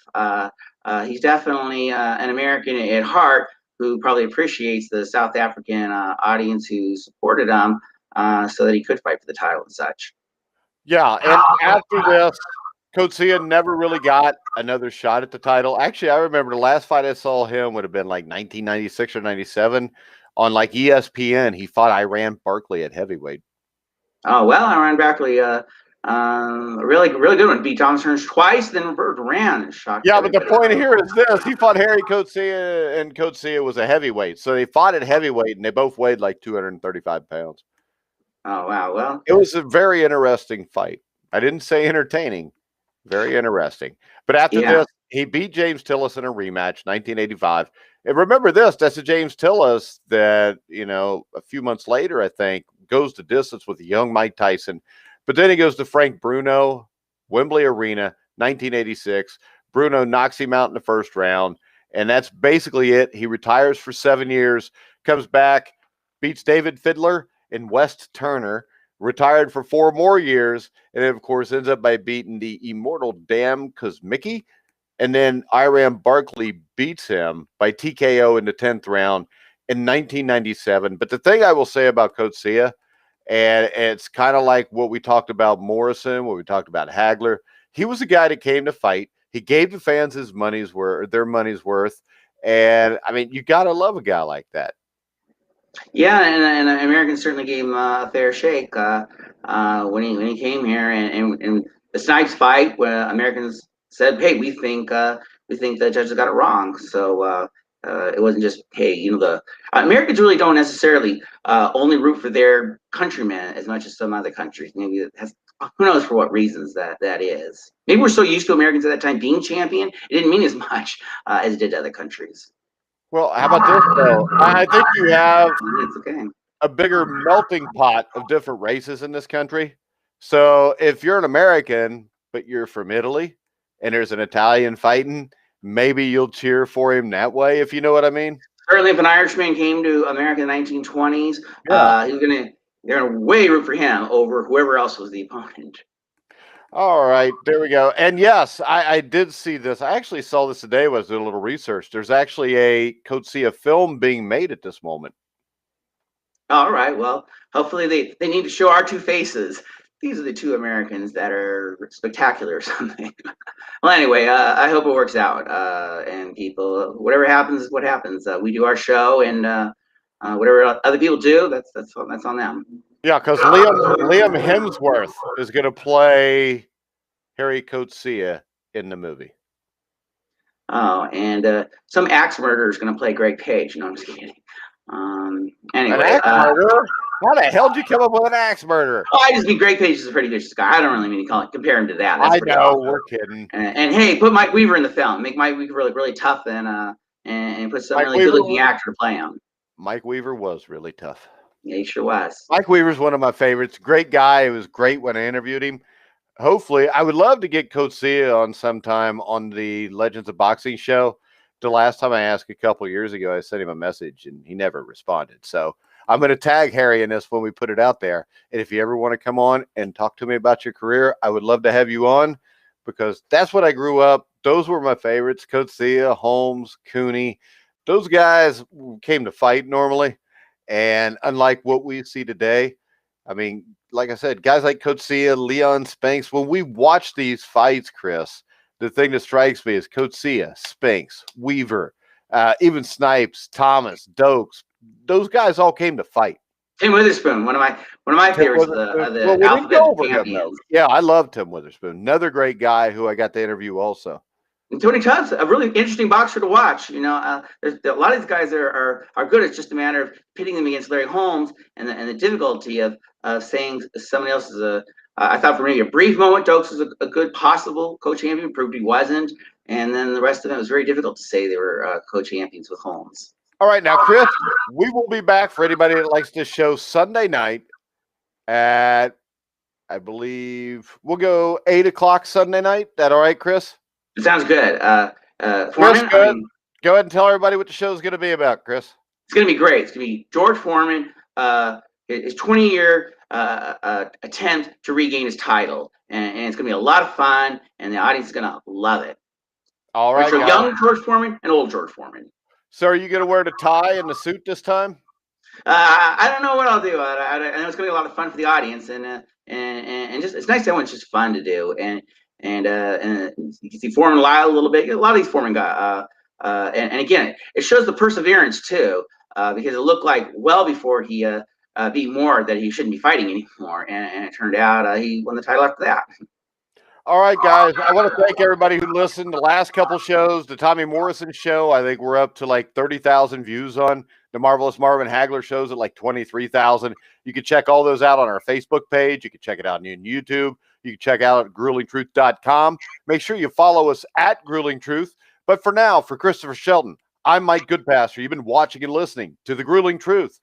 He's definitely an American at heart who probably appreciates the South African audience who supported him so that he could fight for the title and such. Yeah, and after this, Coetzee never really got another shot at the title. Actually, I remember the last fight I saw him would have been like 1996 or 97 on like ESPN. He fought Iran Barkley at heavyweight. Oh, well, Iran Barkley, really good one. Beat Thomas Hearns twice, then reversed ran. Yeah, but the point here is this. He fought Gerrie Coetzee, and Coetzee was a heavyweight. So they fought at heavyweight, and they both weighed like 235 pounds. Oh, wow. Well, it was a very interesting fight. I didn't say entertaining. Very interesting. But after this, he beat James Tillis in a rematch, 1985. And remember this, that's a James Tillis that, a few months later, I think, goes the distance with a young Mike Tyson. But then he goes to Frank Bruno, Wembley Arena, 1986. Bruno knocks him out in the first round. And that's basically it. He retires for 7 years, comes back, beats David Fiddler and West Turner, retired for 4 more years, and of course ends up by beating the immortal Dan Kosmicki. And then Iran Barkley beats him by TKO in the 10th round in 1997. But the thing I will say about Coetzee, and it's kind of like what we talked about Morrison, what we talked about Hagler, he was a guy that came to fight. He gave the fans their money's worth. And I mean, you got to love a guy like that. Yeah, and Americans certainly gave him a fair shake when he came here, and the Snipes fight, where Americans said, "Hey, we think the judges got it wrong." So it wasn't just, hey, the Americans really don't necessarily only root for their countrymen as much as some other countries. Maybe it has, who knows for what reasons that is. Maybe we're so used to Americans at that time being champion, it didn't mean as much as it did to other countries. Well, how about this, though? I think you have a bigger melting pot of different races in this country. So if you're an American, but you're from Italy and there's an Italian fighting, maybe you'll cheer for him that way, if you know what I mean. Certainly, if an Irishman came to America in the 1920s, Yeah. they're gonna way root for him over whoever else was the opponent. All right, there we go. And yes, I did see this. I actually saw this today. Was doing a little research. There's actually a Coetzee film being made at this moment. All right. Well, hopefully they need to show our two faces. These are the two Americans that are spectacular or something. Well, anyway, I hope it works out. And people, whatever happens is what happens. We do our show, and whatever other people do, that's on them. Yeah, because Liam Hemsworth is going to play Gerrie Coetzee in the movie. Oh, and some axe murderer is going to play Greg Page. No, I'm just kidding. Anyway, an axe murderer? How the hell did you come up with an axe murderer? Oh, I just mean Greg Page is a pretty vicious guy. I don't really mean to compare him to that. That's I know, awesome. We're kidding. And hey, put Mike Weaver in the film. Make Mike Weaver look really tough, and put some really good-looking actor to play him. Mike Weaver was really tough. Yeah, he sure was. Mike Weaver's one of my favorites. Great guy. It was great when I interviewed him. Hopefully, I would love to get Coetzee on sometime on the Legends of Boxing show. The last time I asked a couple years ago, I sent him a message and he never responded. So I'm going to tag Harry in this when we put it out there. And if you ever want to come on and talk to me about your career, I would love to have you on because that's what I grew up. Those were my favorites. Coetzee, Holmes, Cooney. Those guys came to fight normally. And unlike what we see today, I mean, like I said, guys like Coetzee, Leon Spinks, when we watch these fights, Chris, the thing that strikes me is Coetzee, Spinks, Weaver, even Snipes, Thomas, Dokes. Those guys all came to fight. Tim Witherspoon, one of my favorites of the alphabet champions. Yeah, I love Tim Witherspoon. Another great guy who I got to interview also. And Tony Todd's a really interesting boxer to watch. You know, there's a lot of these guys are good. It's just a matter of pitting them against Larry Holmes and the difficulty of saying somebody else is a. I thought for maybe a brief moment, Dokes was a good possible co-champion. Proved he wasn't, and then the rest of them it was very difficult to say they were co-champions with Holmes. All right, now Chris, we will be back for anybody that likes this show Sunday night at, I believe we'll go 8 o'clock Sunday night. That all right, Chris? It sounds good. Chris, go ahead and tell everybody what the show is going to be about, Chris. It's going to be great. It's going to be George Foreman, his 20-year attempt to regain his title. And it's going to be a lot of fun, and the audience is going to love it. All right. So young George Foreman and old George Foreman. So are you going to wear the tie and the suit this time? I don't know what I'll do. I know it's going to be a lot of fun for the audience, and just it's nice that one's just fun to do. And you can see Foreman lie a little bit. A lot of these Foreman guys, and again, it shows the perseverance too, because it looked like well before he beat Moore that he shouldn't be fighting anymore, and it turned out he won the title after that. All right, guys. I want to thank everybody who listened. The last couple shows, the Tommy Morrison show, I think we're up to like 30,000 views on. The Marvelous Marvin Hagler shows at like 23,000. You can check all those out on our Facebook page. You can check it out on YouTube. You can check out at gruelingtruth.com. Make sure you follow us at Grueling Truth. But for now, for Christopher Shelton, I'm Mike Goodpasture. You've been watching and listening to The Grueling Truth.